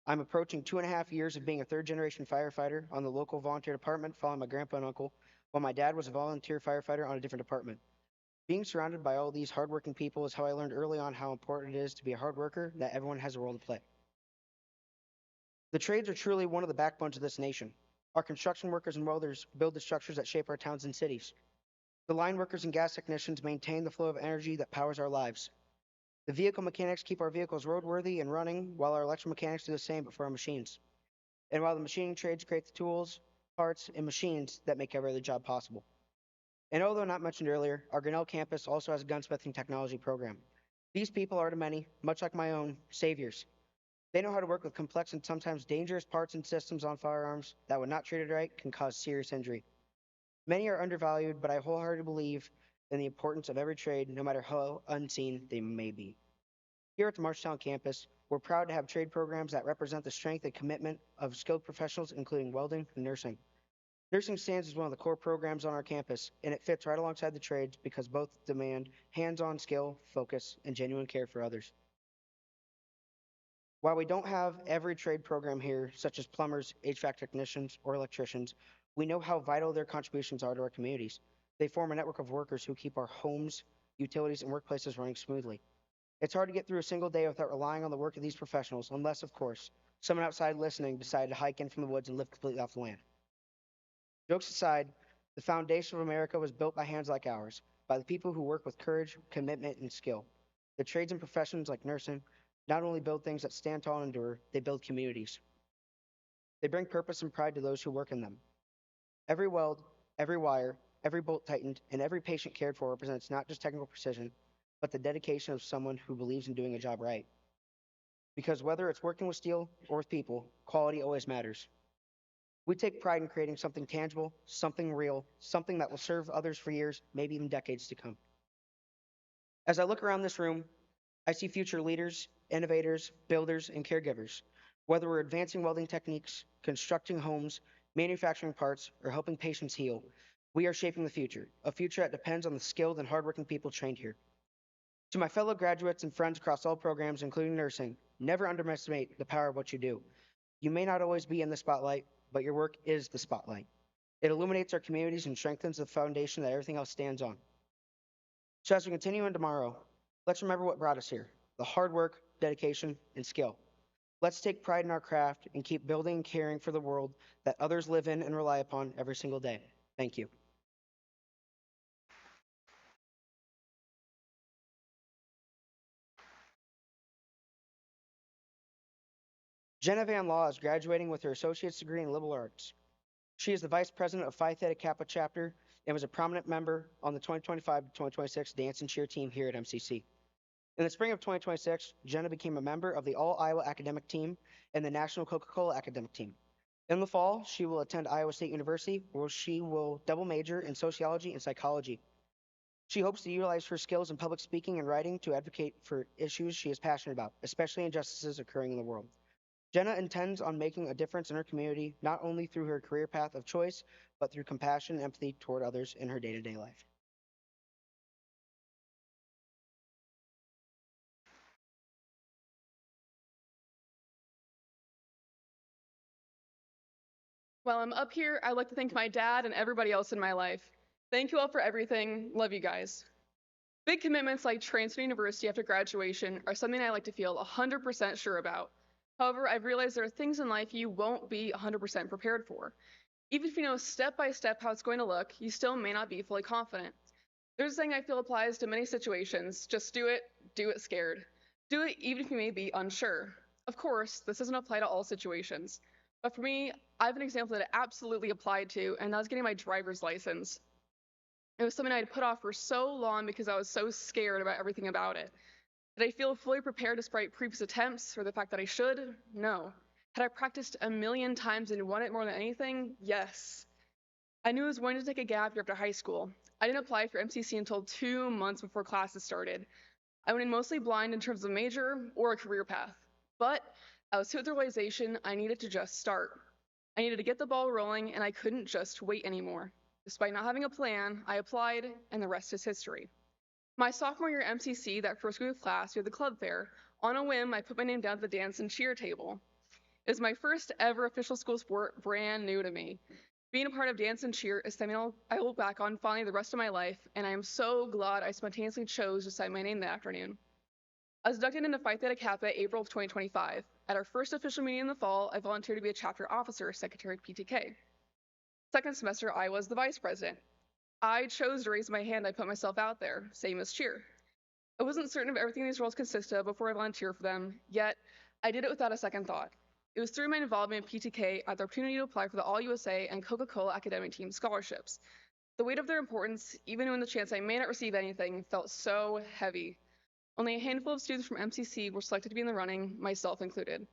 I'm approaching 2.5 years of being a third-generation firefighter on the local volunteer department following my grandpa and uncle, while my dad was a volunteer firefighter on a different department. Being surrounded by all these hardworking people is how I learned early on how important it is to be a hard worker, that everyone has a role to play. The trades are truly one of the backbones of this nation. Our construction workers and welders build the structures that shape our towns and cities. The line workers and gas technicians maintain the flow of energy that powers our lives. The vehicle mechanics keep our vehicles roadworthy and running, while our electromechanics do the same but for our machines. And while the machining trades create the tools, parts, and machines that make every other job possible. And although not mentioned earlier, our Grinnell campus also has a gunsmithing technology program. These people are to many, much like my own, saviors. They know how to work with complex and sometimes dangerous parts and systems on firearms that, when not treated right, can cause serious injury. Many are undervalued, but I wholeheartedly believe in the importance of every trade, no matter how unseen they may be. Here at the Marshalltown campus, we're proud to have trade programs that represent the strength and commitment of skilled professionals, including welding and nursing. Nursing stands as one of the core programs on our campus, and it fits right alongside the trades because both demand hands-on skill, focus, and genuine care for others. While we don't have every trade program here, such as plumbers, HVAC technicians, or electricians, we know how vital their contributions are to our communities. They form a network of workers who keep our homes, utilities, and workplaces running smoothly. It's hard to get through a single day without relying on the work of these professionals, unless, of course, someone outside listening decided to hike in from the woods and live completely off the land. Jokes aside, the foundation of America was built by hands like ours, by the people who work with courage, commitment, and skill. The trades and professions like nursing not only build things that stand tall and endure, they build communities. They bring purpose and pride to those who work in them. Every weld, every wire, every bolt tightened, and every patient cared for represents not just technical precision, but the dedication of someone who believes in doing a job right. Because whether it's working with steel or with people, quality always matters. We take pride in creating something tangible, something real, something that will serve others for years, maybe even decades to come. As I look around this room, I see future leaders, innovators, builders, and caregivers. Whether we're advancing welding techniques, constructing homes, manufacturing parts, or helping patients heal, we are shaping the future, a future that depends on the skilled and hardworking people trained here. To my fellow graduates and friends across all programs, including nursing, never underestimate the power of what you do. You may not always be in the spotlight, but your work is the spotlight. It illuminates our communities and strengthens the foundation that everything else stands on. So as we continue on tomorrow, let's remember what brought us here, the hard work, dedication, and skill. Let's take pride in our craft and keep building and caring for the world that others live in and rely upon every single day. Thank you. Jenna Van Law is graduating with her associate's degree in liberal arts. She is the vice president of Phi Theta Kappa chapter and was a prominent member on the 2025 to 2026 dance and cheer team here at MCC. In the spring of 2026, Jenna became a member of the All Iowa Academic Team and the National Coca-Cola Academic Team. In the fall, she will attend Iowa State University, where she will double major in sociology and psychology. She hopes to utilize her skills in public speaking and writing to advocate for issues she is passionate about, especially injustices occurring in the world. Jenna intends on making a difference in her community, not only through her career path of choice, but through compassion and empathy toward others in her day-to-day life. While I'm up here, I'd like to thank my dad and everybody else in my life. Thank you all for everything. Love you guys. Big commitments like transfer to university after graduation are something I like to feel 100% sure about. However, I've realized there are things in life you won't be 100% prepared for. Even if you know step by step how it's going to look, you still may not be fully confident. There's a saying I feel applies to many situations: just do it scared. Do it even if you may be unsure. Of course, this doesn't apply to all situations. But for me, I have an example that it absolutely applied to, and that was getting my driver's license. It was something I had put off for so long because I was so scared about everything about it. Did I feel fully prepared despite previous attempts or the fact that I should? No. Had I practiced a million times and won it more than anything? Yes. I knew I was going to take a gap year after high school. I didn't apply for MCC until 2 months before classes started. I went in mostly blind in terms of major or a career path. But I was hit with the realization I needed to just start. I needed to get the ball rolling, and I couldn't just wait anymore. Despite not having a plan, I applied, and the rest is history. My sophomore year at MCC, that first week of class, we had the club fair. On a whim, I put my name down at the dance and cheer table. It was my first ever official school sport, brand new to me. Being a part of dance and cheer is something I will look back on fondly the rest of my life, and I am so glad I spontaneously chose to sign my name that afternoon. I was inducted into Phi Theta Kappa April of 2025. At our first official meeting in the fall, I volunteered to be a chapter officer, secretary at PTK. Second semester, I was the vice president. I chose to raise my hand. I put myself out there, same as cheer. I wasn't certain of everything these roles consist of before I volunteered for them, yet I did it without a second thought. It was through my involvement in PTK I had the opportunity to apply for the All USA and Coca-Cola Academic Team scholarships. The weight of their importance, even when the chance I may not receive anything, felt so heavy. Only a handful of students from MCC were selected to be in the running, myself included.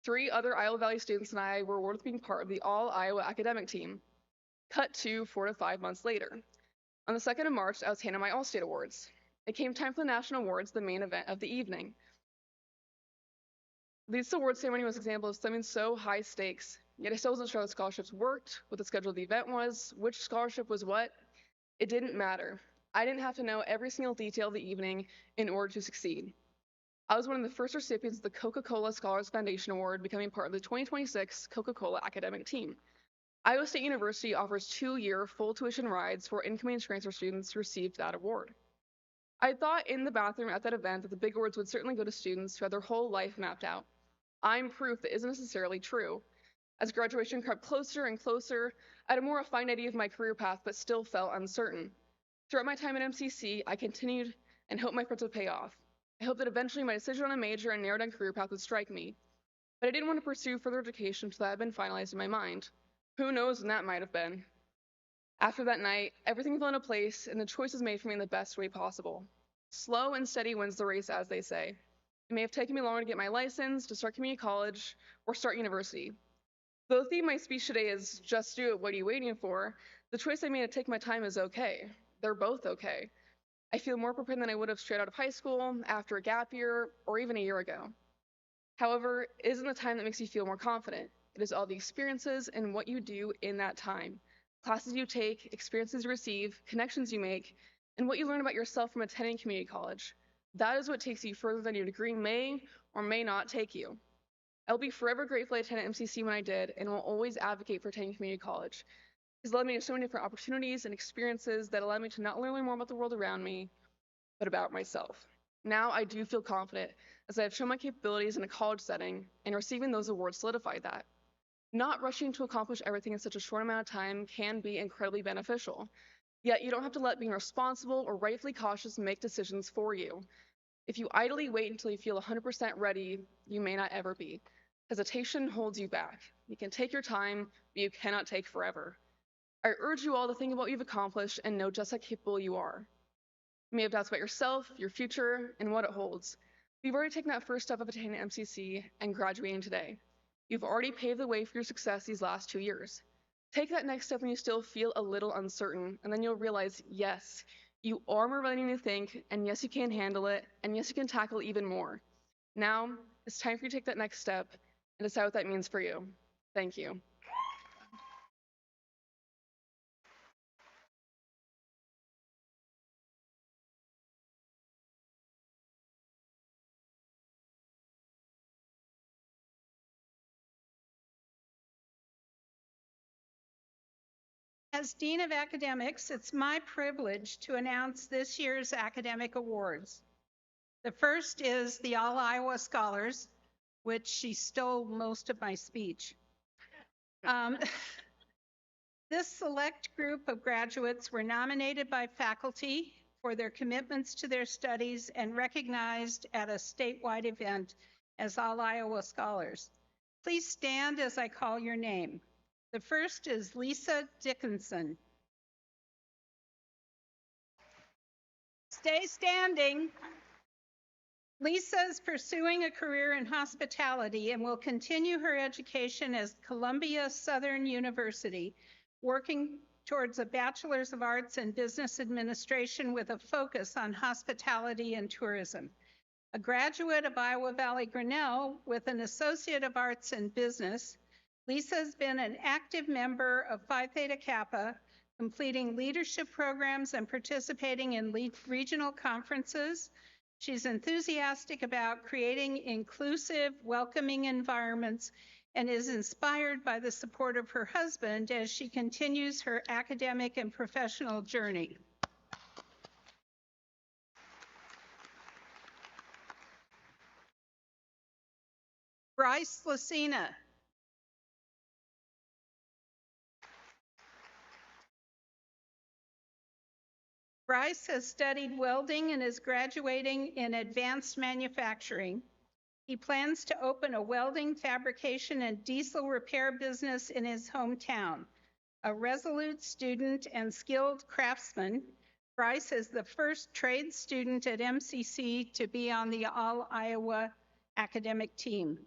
3 other Iowa Valley students and I were awarded with being part of the All Iowa Academic Team. Cut to 4 to 5 months later. On the 2nd of March, I was handed my All-State Awards. It came time for the National Awards, the main event of the evening. This award ceremony was an example of something so high stakes, yet I still wasn't sure how the scholarships worked, what the schedule of the event was, which scholarship was what. It didn't matter. I didn't have to know every single detail of the evening in order to succeed. I was one of the first recipients of the Coca-Cola Scholars Foundation Award, becoming part of the 2026 Coca-Cola Academic Team. Iowa State University offers 2-year full tuition rides for incoming transfer students who received that award. I thought in the bathroom at that event that the big awards would certainly go to students who had their whole life mapped out. I'm proof that isn't necessarily true. As graduation crept closer and closer, I had a more refined idea of my career path, but still felt uncertain. Throughout my time at MCC, I continued and hoped my efforts would pay off. I hoped that eventually my decision on a major and narrowed down career path would strike me. but I didn't want to pursue further education until that had been finalized in my mind. Who knows when that might have been. After that night, everything fell into place and the choice was made for me in the best way possible. Slow and steady wins the race, as they say. It may have taken me longer to get my license, to start community college, or start university. Though the theme of my speech today is just do it, what are you waiting for? The choice I made to take my time is okay. They're both okay. I feel more prepared than I would have straight out of high school, after a gap year, or even a year ago. However, it isn't the time that makes you feel more confident. It is all the experiences and what you do in that time. Classes you take, experiences you receive, connections you make, and what you learn about yourself from attending community college. That is what takes you further than your degree may or may not take you. I'll be forever grateful I attended MCC when I did, and will always advocate for attending community college. It's led me to so many different opportunities and experiences that allowed me to not only learn more about the world around me, but about myself. Now I do feel confident, as I have shown my capabilities in a college setting, and receiving those awards solidified that. Not rushing to accomplish everything in such a short amount of time can be incredibly beneficial. Yet you don't have to let being responsible or rightfully cautious make decisions for you. If you idly wait until you feel 100% ready, you may not ever be. Hesitation holds you back. You can take your time, but you cannot take forever. I urge you all to think about what you've accomplished and know just how capable you are. You may have doubts about yourself, your future, and what it holds. You've already taken that first step of attending MCC and graduating today. You've already paved the way for your success these last 2 years. Take that next step when you still feel a little uncertain, and then you'll realize, yes, you are more ready than you think, and yes, you can handle it, and yes, you can tackle even more. Now, it's time for you to take that next step and decide what that means for you. Thank you. As Dean of Academics, it's my privilege to announce this year's academic awards. The first is the All Iowa Scholars, which she stole most of my speech. This select group of graduates were nominated by faculty for their commitments to their studies and recognized at a statewide event as All Iowa Scholars. Please stand as I call your name. The first is Lisa Dickinson. Stay standing. Lisa is pursuing a career in hospitality and will continue her education at Columbia Southern University, working towards a Bachelor's of Arts in Business Administration with a focus on hospitality and tourism. A graduate of Iowa Valley Grinnell with an Associate of Arts in Business, Lisa has been an active member of Phi Theta Kappa, completing leadership programs and participating in regional conferences. She's enthusiastic about creating inclusive, welcoming environments and is inspired by the support of her husband as she continues her academic and professional journey. Bryce Lucina. Bryce has studied welding and is graduating in advanced manufacturing. He plans to open a welding, fabrication, and diesel repair business in his hometown. A resolute student and skilled craftsman, Bryce is the first trade student at MCC to be on the All Iowa academic team.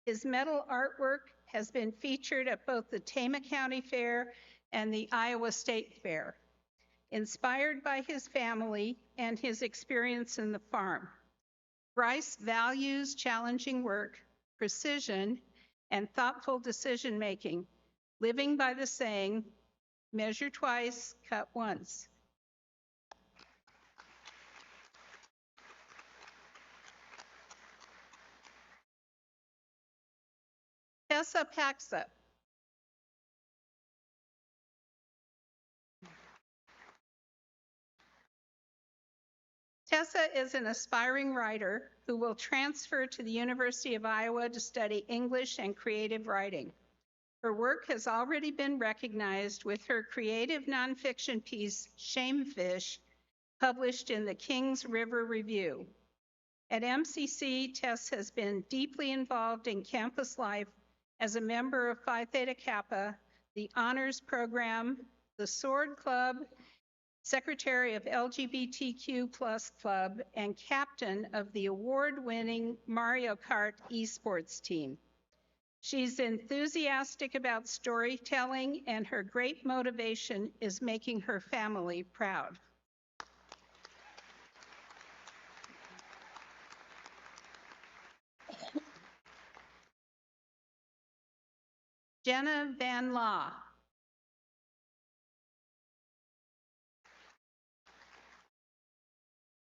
His metal artwork has been featured at both the Tama County Fair and the Iowa State Fair. Inspired by his family and his experience in the farm, Bryce values challenging work, precision, and thoughtful decision-making, living by the saying, measure twice, cut once. Tessa Paxa. Tessa is an aspiring writer who will transfer to the University of Iowa to study English and creative writing. Her work has already been recognized with her creative nonfiction piece, Shamefish, published in the Kings River Review. At MCC, Tess has been deeply involved in campus life as a member of Phi Theta Kappa, the Honors Program, the Sword Club, secretary of LGBTQ+ Club, and captain of the award-winning Mario Kart esports team. She's enthusiastic about storytelling, and her great motivation is making her family proud. Jenna Van Law.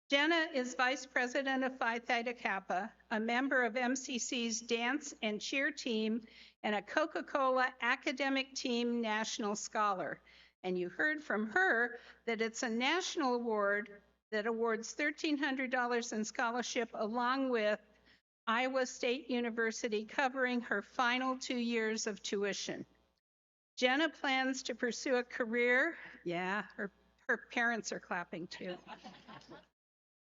Jenna is Vice President of Phi Theta Kappa, a member of MCC's dance and cheer team, and a Coca-Cola academic team national scholar. And you heard from her that it's a national award that awards $1,300 in scholarship along with Iowa State University covering her final 2 years of tuition. Jenna plans to pursue a career, her parents are clapping too.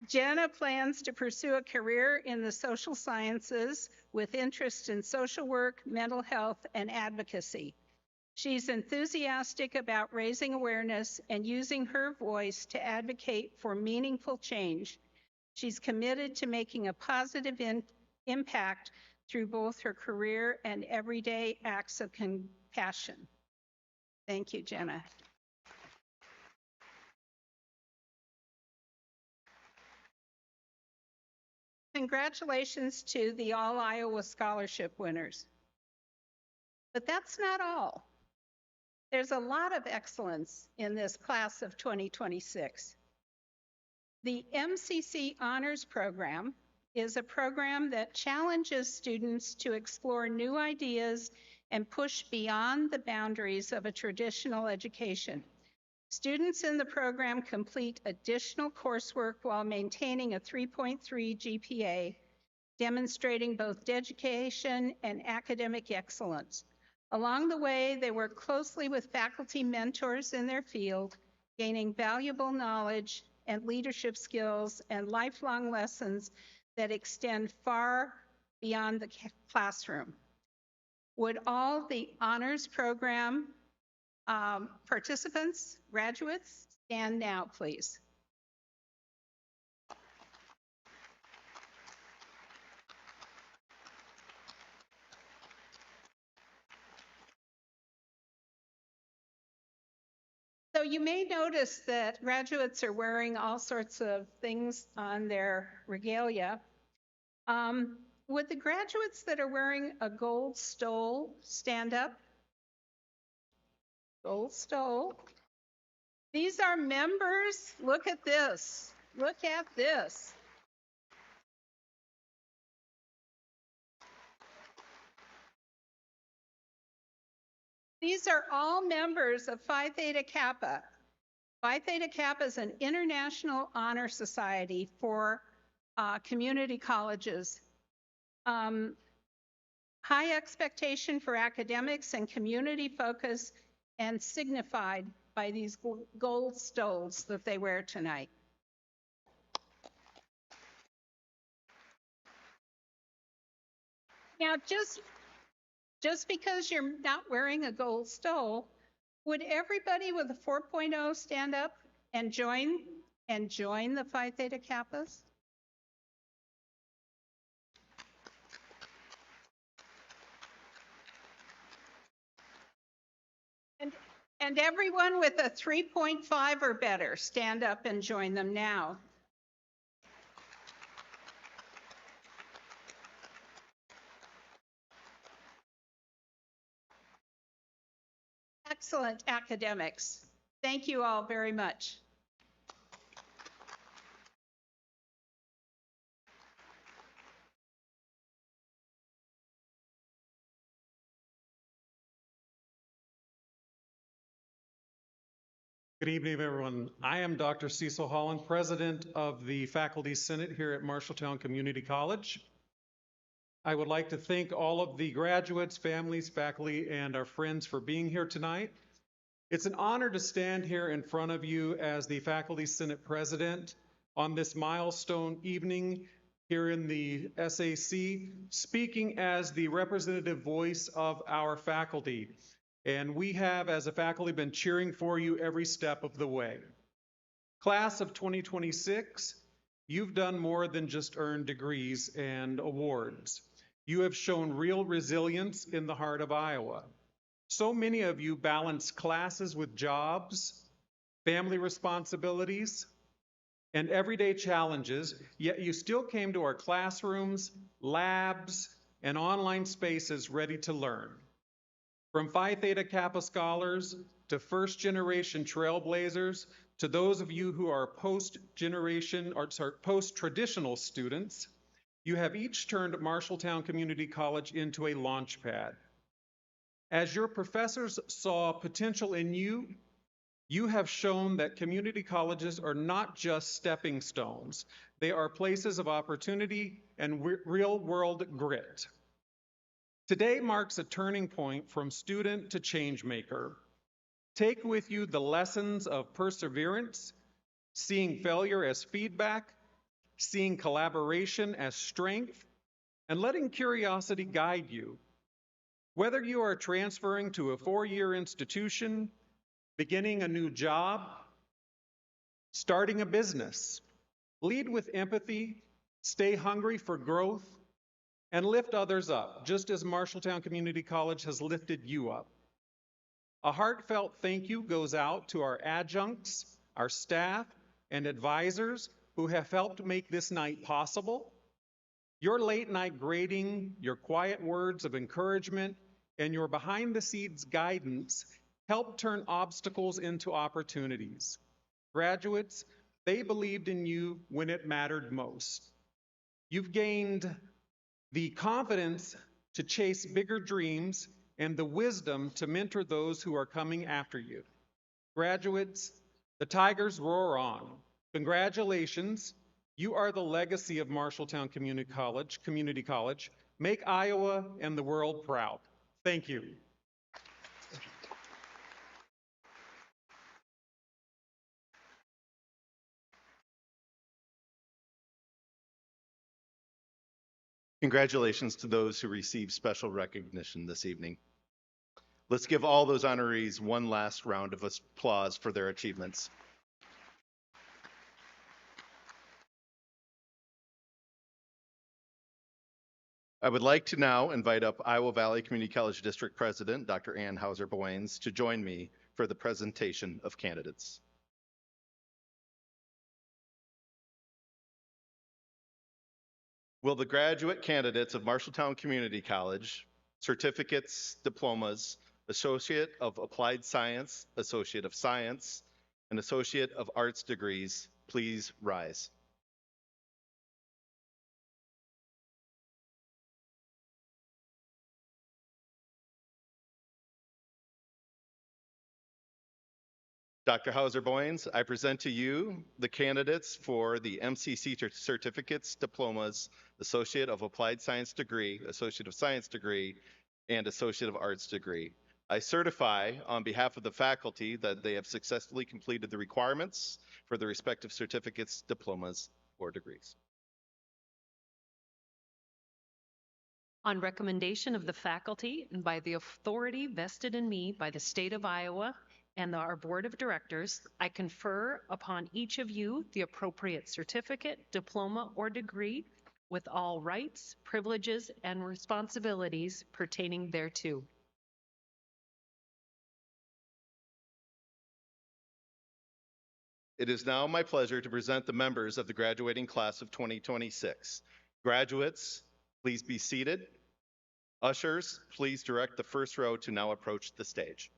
Jenna plans to pursue a career in the social sciences with interest in social work, mental health, and advocacy. She's enthusiastic about raising awareness and using her voice to advocate for meaningful change. She's committed to making a positive impact through both her career and everyday acts of compassion. Thank you, Jenna. Congratulations to the All Iowa Scholarship winners. But that's not all. There's a lot of excellence in this class of 2026. The MCC Honors Program is a program that challenges students to explore new ideas and push beyond the boundaries of a traditional education. Students in the program complete additional coursework while maintaining a 3.3 GPA, demonstrating both dedication and academic excellence. Along the way, they work closely with faculty mentors in their field, gaining valuable knowledge and leadership skills and lifelong lessons that extend far beyond the classroom. Would all the honors program participants, graduates, stand now, please. So you may notice that graduates are wearing all sorts of things on their regalia. Would the graduates that are wearing a gold stole stand up? Gold stole. These are members. Look at this. Look at this. These are all members of Phi Theta Kappa. Phi Theta Kappa is an international honor society for community colleges. High expectation for academics and community focus, and signified by these gold stoles that they wear tonight. Now, just because you're not wearing a gold stole, would everybody with a 4.0 stand up and join the Phi Theta Kappas? And everyone with a 3.5 or better, stand up and join them now. Excellent academics. Thank you all very much. Good evening, everyone. I am Dr. Cecil Holland, President of the Faculty Senate here at Marshalltown Community College. I would like to thank all of the graduates, families, faculty, and our friends for being here tonight. It's an honor to stand here in front of you as the Faculty Senate President on this milestone evening here in the SAC, speaking as the representative voice of our faculty. And we have, as a faculty, been cheering for you every step of the way. Class of 2026, you've done more than just earn degrees and awards. You have shown real resilience in the heart of Iowa. So many of you balance classes with jobs, family responsibilities, and everyday challenges, yet you still came to our classrooms, labs, and online spaces ready to learn. From Phi Theta Kappa scholars to first-generation trailblazers to those of you who are post-traditional students, you have each turned Marshalltown Community College into a launch pad. As your professors saw potential in you, you have shown that community colleges are not just stepping stones. They are places of opportunity and real-world grit. Today marks a turning point from student to change maker. Take with you the lessons of perseverance, seeing failure as feedback, seeing collaboration as strength, and letting curiosity guide you. Whether you are transferring to a four-year institution, beginning a new job, starting a business, lead with empathy, stay hungry for growth, and lift others up, just as Marshalltown Community College has lifted you up. A heartfelt thank you goes out to our adjuncts, our staff, and advisors who have helped make this night possible. Your late night grading, your quiet words of encouragement, and your behind-the-scenes guidance help turn obstacles into opportunities. Graduates, they believed in you when it mattered most. You've gained the confidence to chase bigger dreams and the wisdom to mentor those who are coming after you. Graduates, the Tigers roar on. Congratulations, you are the legacy of Marshalltown Community College. Make Iowa and the world proud. Thank you. Congratulations to those who received special recognition this evening. Let's give all those honorees one last round of applause for their achievements. I would like to now invite up Iowa Valley Community College District President, Dr. Ann Hauser-Boyens, to join me for the presentation of candidates. Will the graduate candidates of Marshalltown Community College, certificates, diplomas, Associate of Applied Science, Associate of Science, and Associate of Arts degrees, please rise. Dr. Hauser-Boyens, I present to you the candidates for the MCC certificates, diplomas, Associate of Applied Science degree, Associate of Science degree, and Associate of Arts degree. I certify on behalf of the faculty that they have successfully completed the requirements for the respective certificates, diplomas, or degrees. On recommendation of the faculty and by the authority vested in me by the state of Iowa and our board of directors, I confer upon each of you the appropriate certificate, diploma, or degree with all rights, privileges, and responsibilities pertaining thereto. It is now my pleasure to present the members of the graduating class of 2026. Graduates, please be seated. Ushers, please direct the first row to now approach the stage.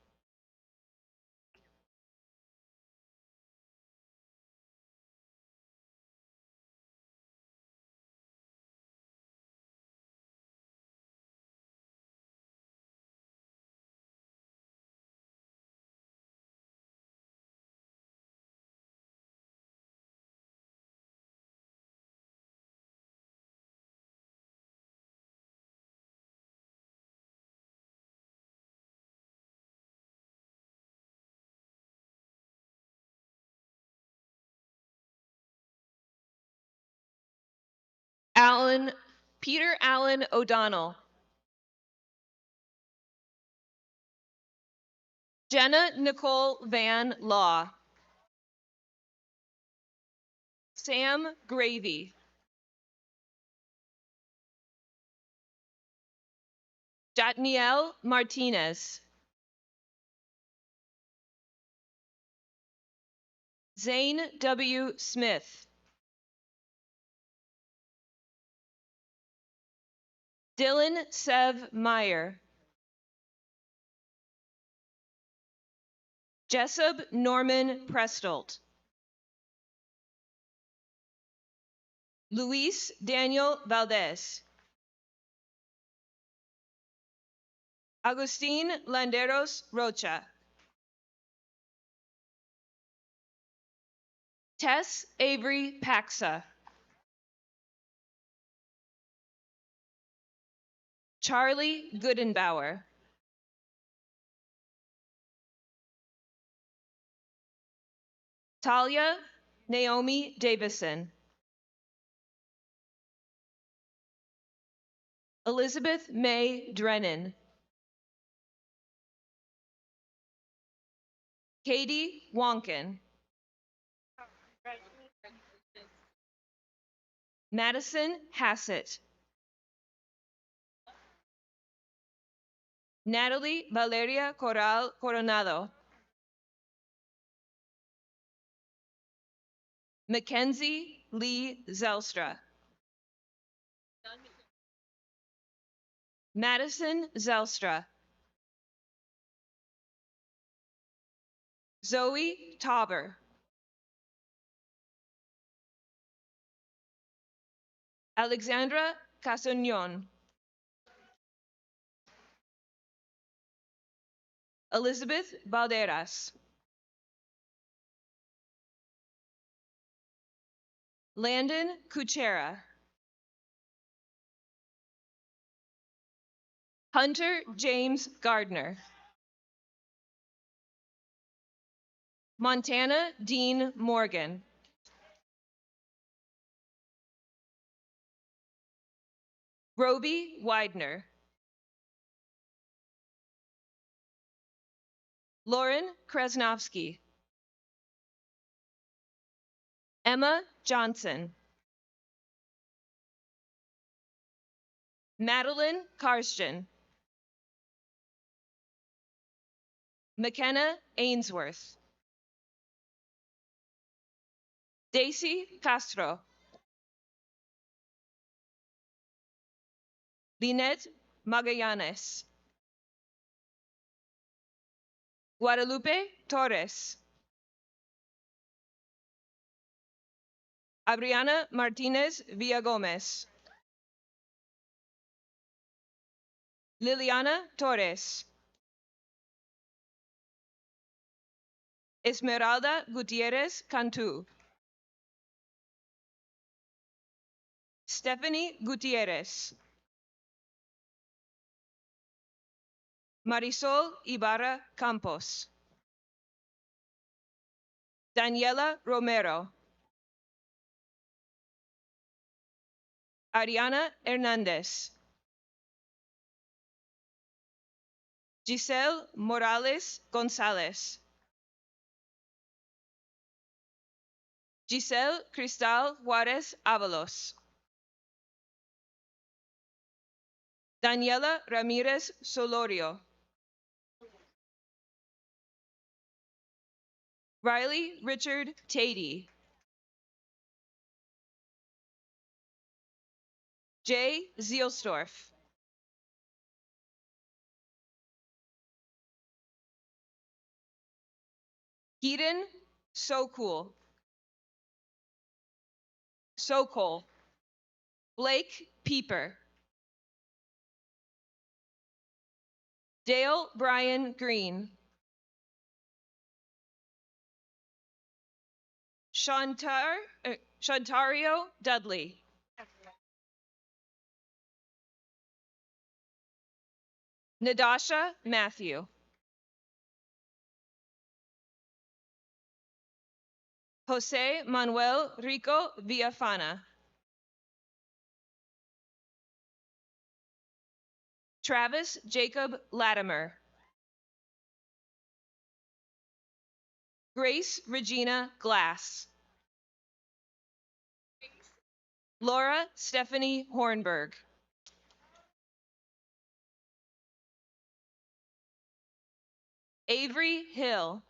Peter Allen O'Donnell. Jenna Nicole Van Law. Sam Gravy. Jatniel Martinez. Zane W. Smith. Dylan Sev Meyer. Jessup Norman Prestolt. Luis Daniel Valdez. Agustin Landeros Rocha. Tess Avery Paxa. Charlie Goodenbauer. Talia Naomi Davison. Elizabeth May Drennan. Katie Wonkin. Madison Hassett. Natalie Valeria Corral Coronado. Mackenzie Lee Zelstra. Madison Zelstra. Zoe Tauber. Alexandra Casognon. Elizabeth Valderas. Landon Kuchera. Hunter James Gardner. Montana Dean Morgan. Roby Widener. Lauren Kresnovsky. Emma Johnson. Madeline Karsten. McKenna Ainsworth. Daisy Castro. Lynette Magallanes. Guadalupe Torres. Adriana Martinez Villagomez. Liliana Torres. Esmeralda Gutierrez Cantu. Stephanie Gutierrez. Marisol Ibarra Campos. Daniela Romero. Ariana Hernandez. Giselle Morales Gonzalez. Giselle Cristal Juarez Avalos. Daniela Ramirez Solorio. Riley Richard Tatey. Jay Zielsdorf. Keaton Sokol. Sokol. Blake Pieper. Dale Brian Green. Shantario Dudley. Nadasha Matthew. Jose Manuel Rico Villafana. Travis Jacob Latimer. Grace Regina Glass. Laura Stephanie Hornberg. Avery Hill.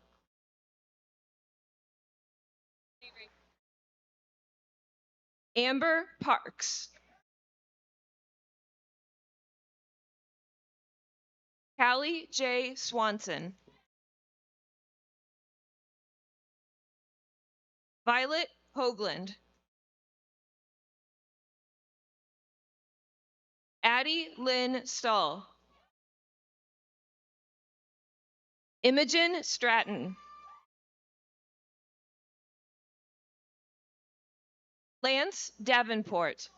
Amber Parks. Callie J. Swanson. Violet Hoagland. Addie Lynn Stahl. Imogen Stratton. Lance Davenport.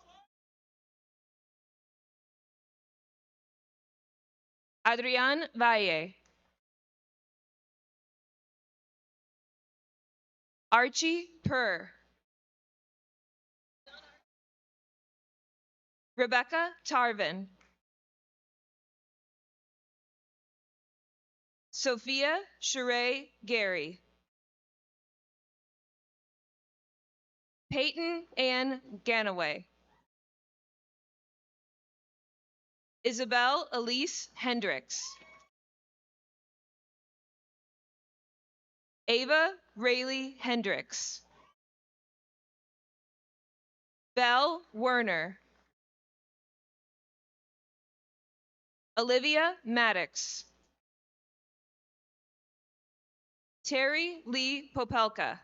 Adrian Valle. Archie Purr. Rebecca Tarvin. Sophia Sheree Gary. Peyton Ann Ganaway. Isabel Elise Hendricks. Ava Rayleigh Hendricks. Belle Werner. Olivia Maddox. Terry Lee Popelka.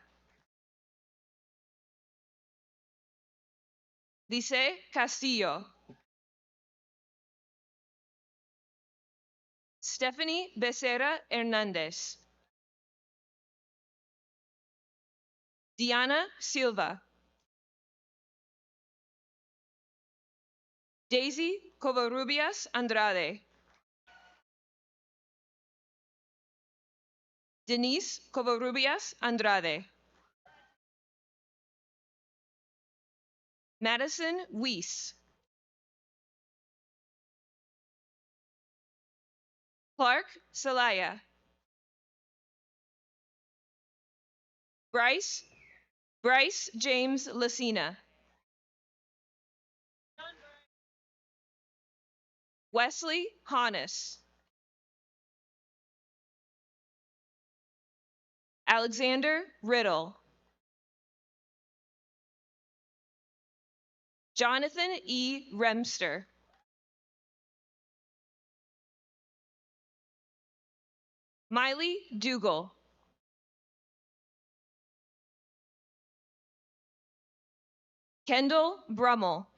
Lice Castillo. Stephanie Becerra Hernandez. Diana Silva. Daisy Covarrubias Andrade. Denise Covarrubias Andrade. Madison Weiss. Clark Salaya. Bryce James Lucina. Wesley Hannes. Alexander Riddle. Jonathan E. Remster. Miley Dougal. Kendall Brummel.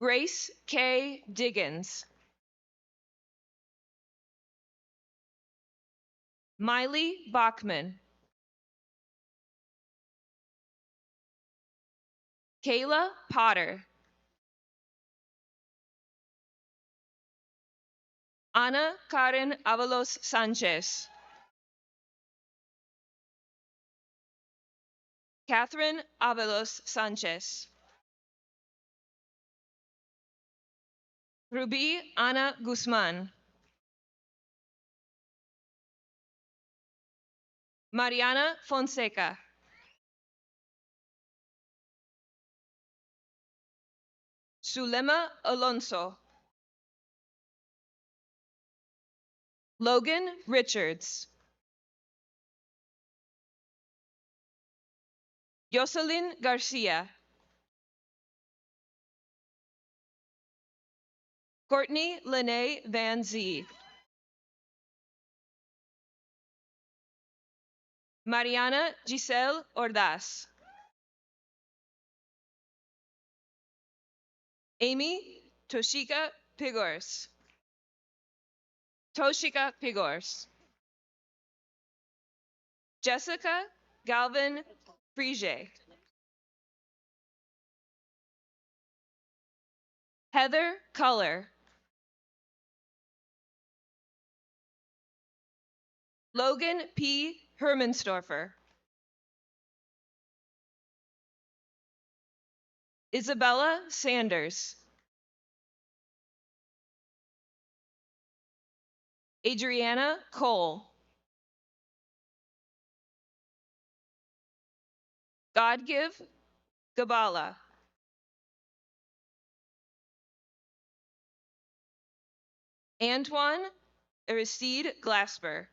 Grace K. Diggins. Miley Bachman. Kayla Potter. Ana Karen Avalos Sanchez. Catherine Avalos Sanchez. Ruby Ana Guzman. Mariana Fonseca. Sulema Alonso. Logan Richards. Jocelyn Garcia. Courtney Lene Van Zee. Mariana Giselle Ordaz. Amy Toshika Pigors. Jessica Galvin Frige. Heather Culler. Logan P. Hermansdorfer. Isabella Sanders. Adriana Cole. Godgive Gabala. Antoine Aristide Glasper.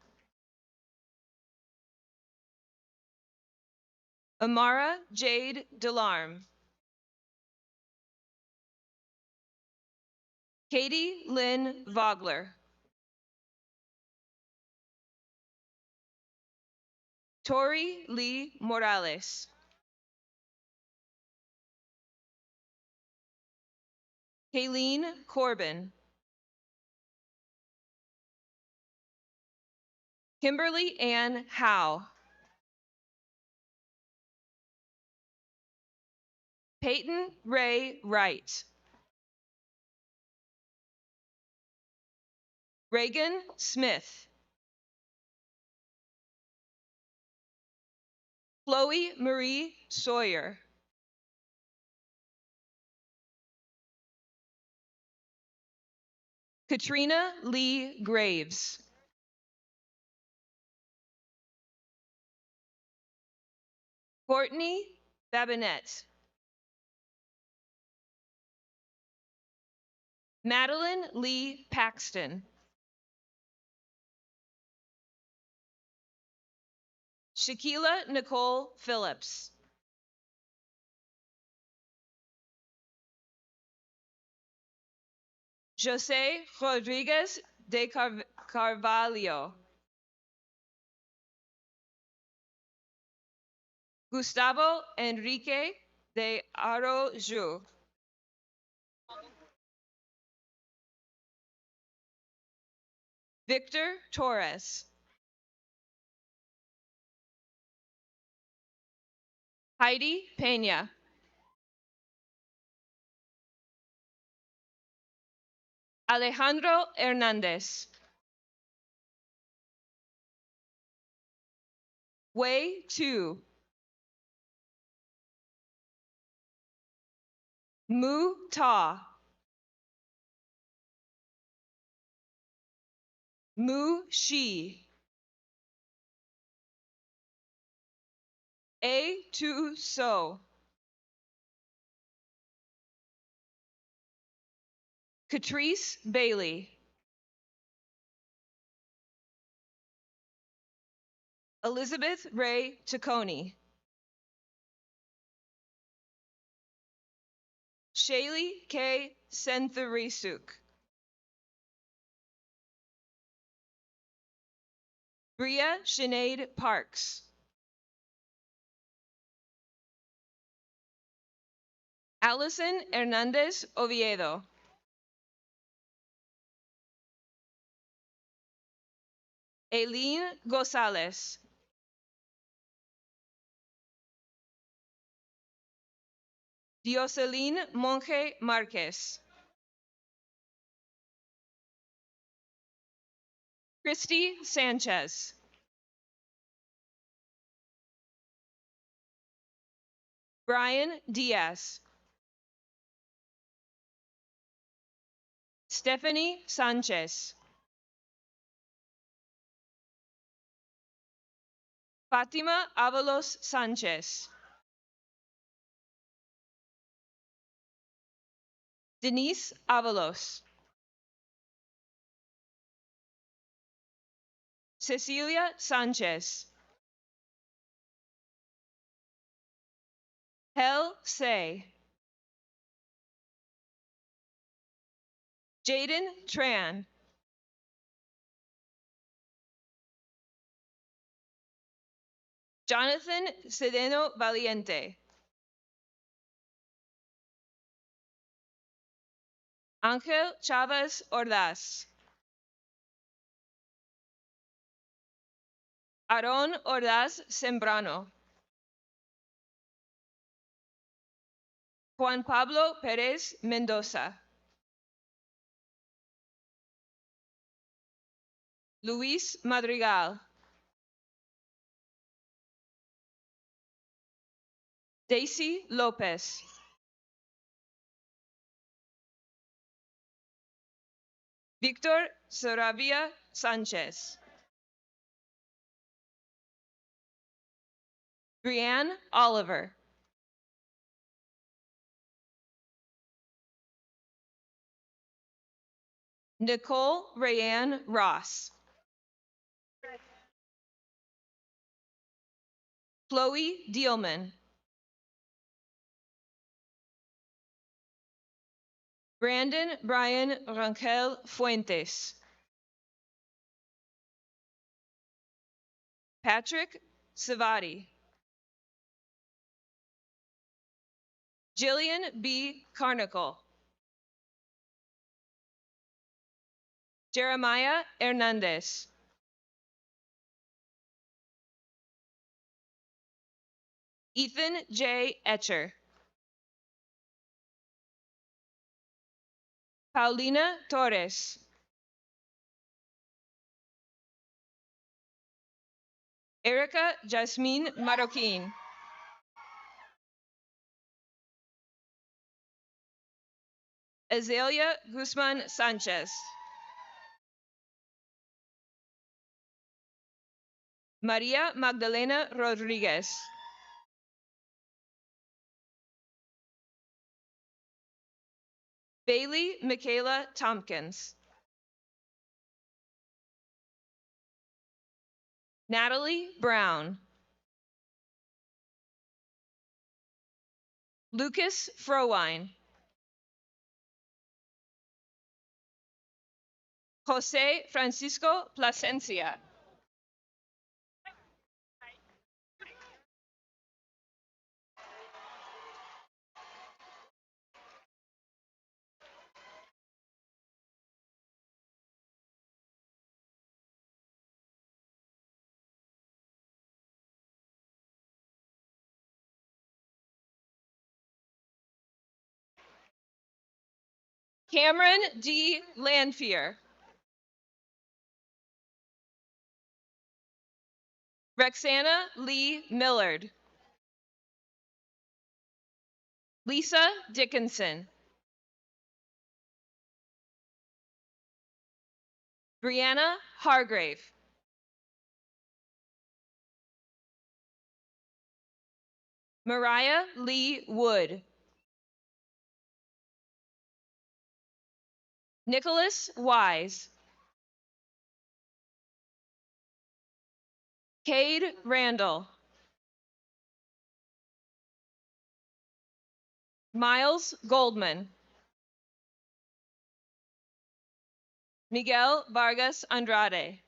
Amara Jade Delarme. Katie Lynn Vogler. Tori Lee Morales. Kayleen Corbin. Kimberly Ann Howe. Peyton Ray Wright. Reagan Smith. Chloe Marie Sawyer. Katrina Lee Graves. Courtney Babinette. Madeline Lee Paxton. Shaquila Nicole Phillips. Jose Rodriguez de Carvalho. Gustavo Enrique de Arroyo. Victor Torres. Heidi Peña. Alejandro Hernandez. Wei Tu. Mu Ta. Mu Shi. A Tu So. Catrice Bailey. Elizabeth Ray Tacconi. Shaylee K. Sentharisuk. Bria Sinead Parks. Allison Hernandez Oviedo. Aileen Gonzalez. Dioselin Monje Marquez. Christy Sanchez. Brian Diaz. Stephanie Sanchez. Fatima Avalos Sanchez. Denise Avalos. Cecilia Sanchez. Hel Say. Jaden Tran. Jonathan Cedeno Valiente. Ángel Chavez Ordaz. Aarón Ordaz Sembrano. Juan Pablo Pérez Mendoza. Luis Madrigal. Daisy Lopez. Victor Saravia Sanchez. Brianne Oliver. Nicole Rayanne Ross. Chloe Dielman. Brandon Brian Rangel Fuentes. Patrick Savati. Jillian B. Carnicle. Jeremiah Hernandez. Ethan J. Etcher. Paulina Torres. Erica Jasmine Marroquin. Azalea Guzman Sanchez. Maria Magdalena Rodriguez. Bailey Michaela Tompkins. Natalie Brown. Lucas Frowine. Jose Francisco Plasencia. Cameron D. Lanfear. Rexana Lee Millard. Lisa Dickinson. Brianna Hargrave. Mariah Lee Wood. Nicholas Wise. Cade Randall. Miles Goldman. Miguel Vargas Andrade.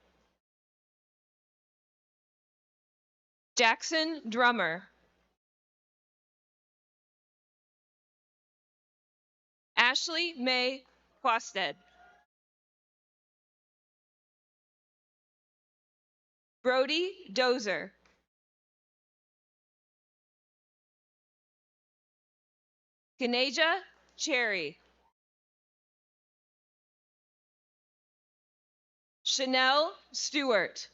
Jackson Drummer. Ashley May Quasted. Brody Dozer. Kaneja Cherry. Chanel Stewart.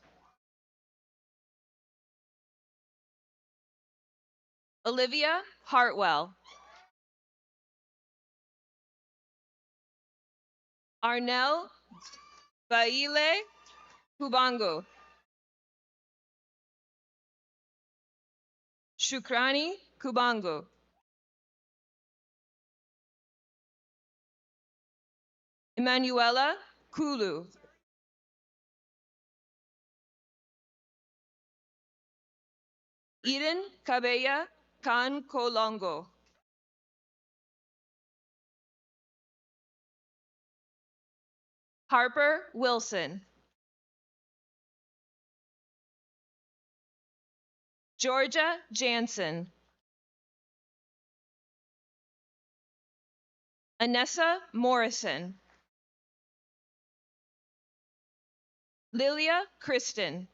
Olivia Hartwell. Arnell Baile Kubango. Shukrani Kubango. Emanuela Kulu. Eden Cabella Kan Kolongo. Harper Wilson. Georgia Jansen. Anessa Morrison. Lilia Kristen.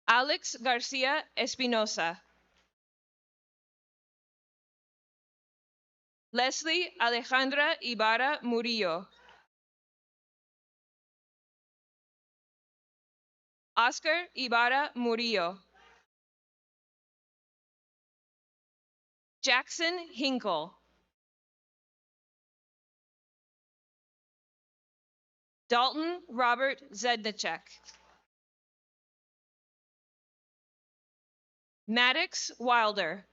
Alex Garcia Espinosa. Leslie Alejandra Ibarra Murillo. Oscar Ibarra Murillo. Jackson Hinkle. Dalton Robert Zednicek. Maddox Wilder.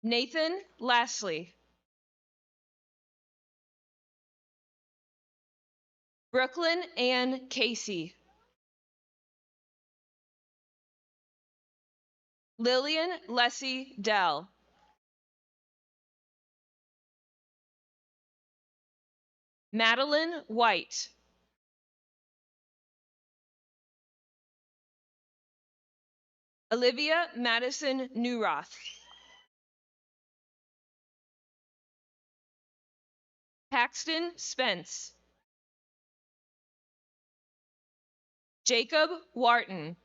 Nathan Lastly. Brooklyn Ann Casey. Lillian Leslie Dell. Madeline White. Olivia Madison Newroth. Paxton Spence. Jacob Wharton.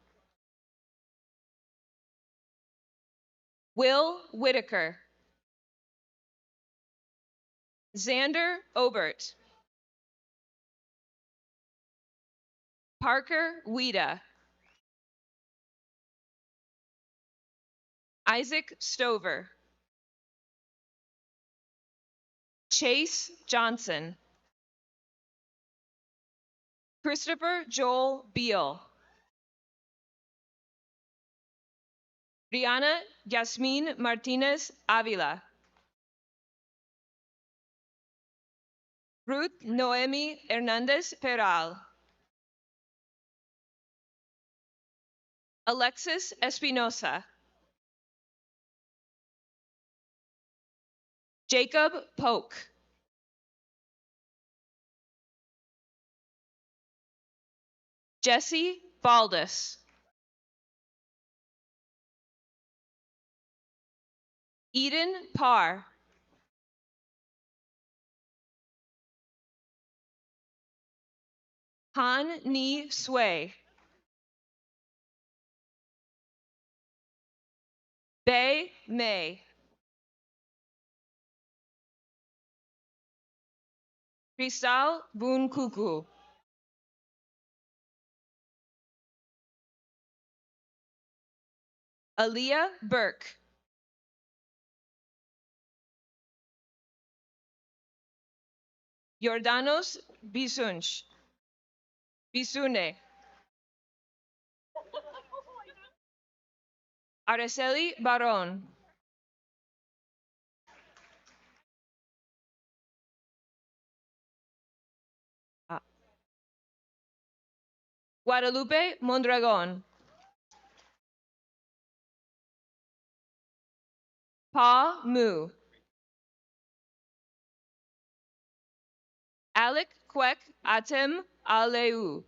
Will Whitaker. Xander Obert. Parker Wida. Isaac Stover. Chase Johnson. Christopher Joel Beal. Rihanna Yasmin Martinez Avila. Ruth Noemi Hernandez Peral. Alexis Espinosa. Jacob Polk. Jesse Baldus. Eden Parr. Han Ni Sway. Bei Mei. Cristal Bunkuku. Aaliyah Burke. Jordanos Bisunch. Bisune. Araceli Baron. Guadalupe Mondragon. Pa Mu. Alec Kwek Atem Aleu.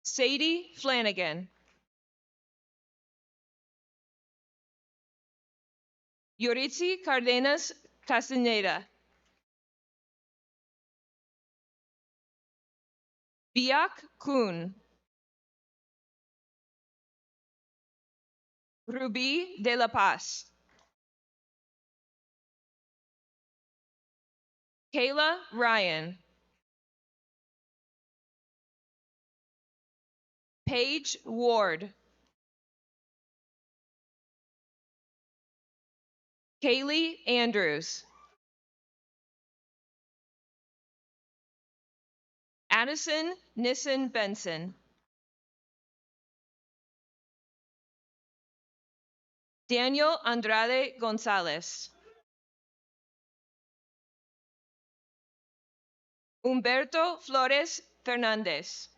Sadie Flanagan. Yoritzi Cardenas Castaneda. Biak Kun. Ruby de la Paz. Kayla Ryan. Paige Ward. Kaylee Andrews. Addison Nissen Benson. Daniel Andrade Gonzalez. Humberto Flores Fernandez.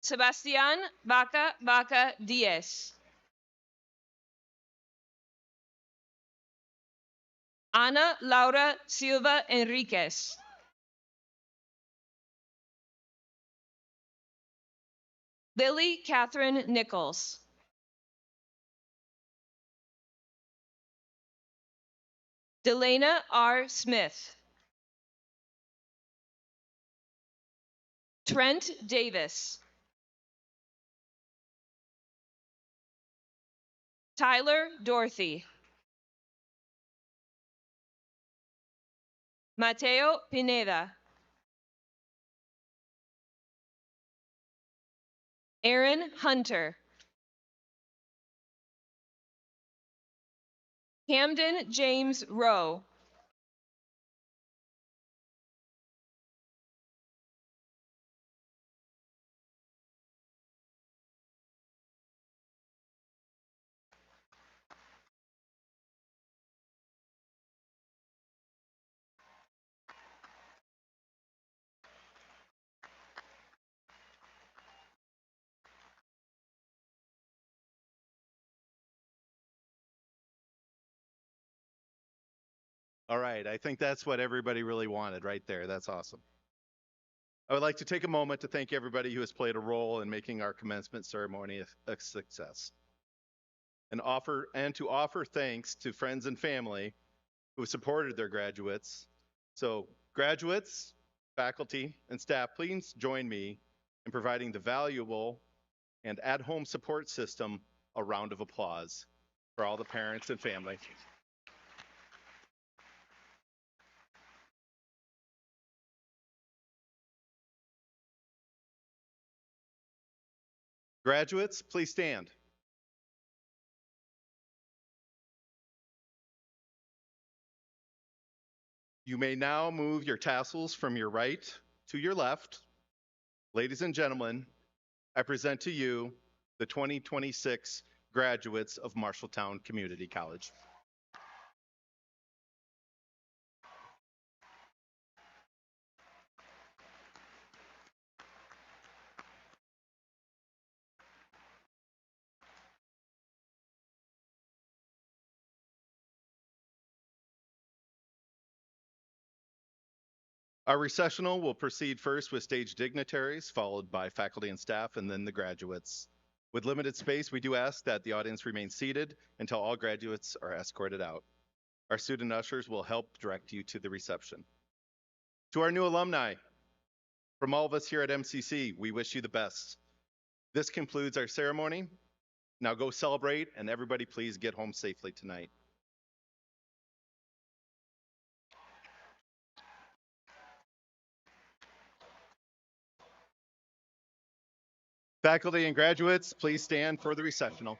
Sebastián Vaca Díez. Ana Laura Silva Enriquez. Lily Catherine Nichols. Delana R. Smith. Trent Davis. Tyler Dorothy. Mateo Pineda. Aaron Hunter. Camden James Rowe. All right, I think that's what everybody really wanted right there. That's awesome. I would like to take a moment to thank everybody who has played a role in making our commencement ceremony a success. And to offer thanks to friends and family who supported their graduates. So graduates, faculty, and staff, please join me in providing the valuable and at-home support system a round of applause for all the parents and family. Graduates, please stand. You may now move your tassels from your right to your left. Ladies and gentlemen, I present to you the 2026 graduates of Marshalltown Community College. Our recessional will proceed first with stage dignitaries, followed by faculty and staff, and then the graduates. With limited space, we do ask that the audience remain seated until all graduates are escorted out. Our student ushers will help direct you to the reception. To our new alumni, from all of us here at MCC, we wish you the best. This concludes our ceremony. Now go celebrate, and everybody please get home safely tonight. Faculty and graduates, please stand for the recessional.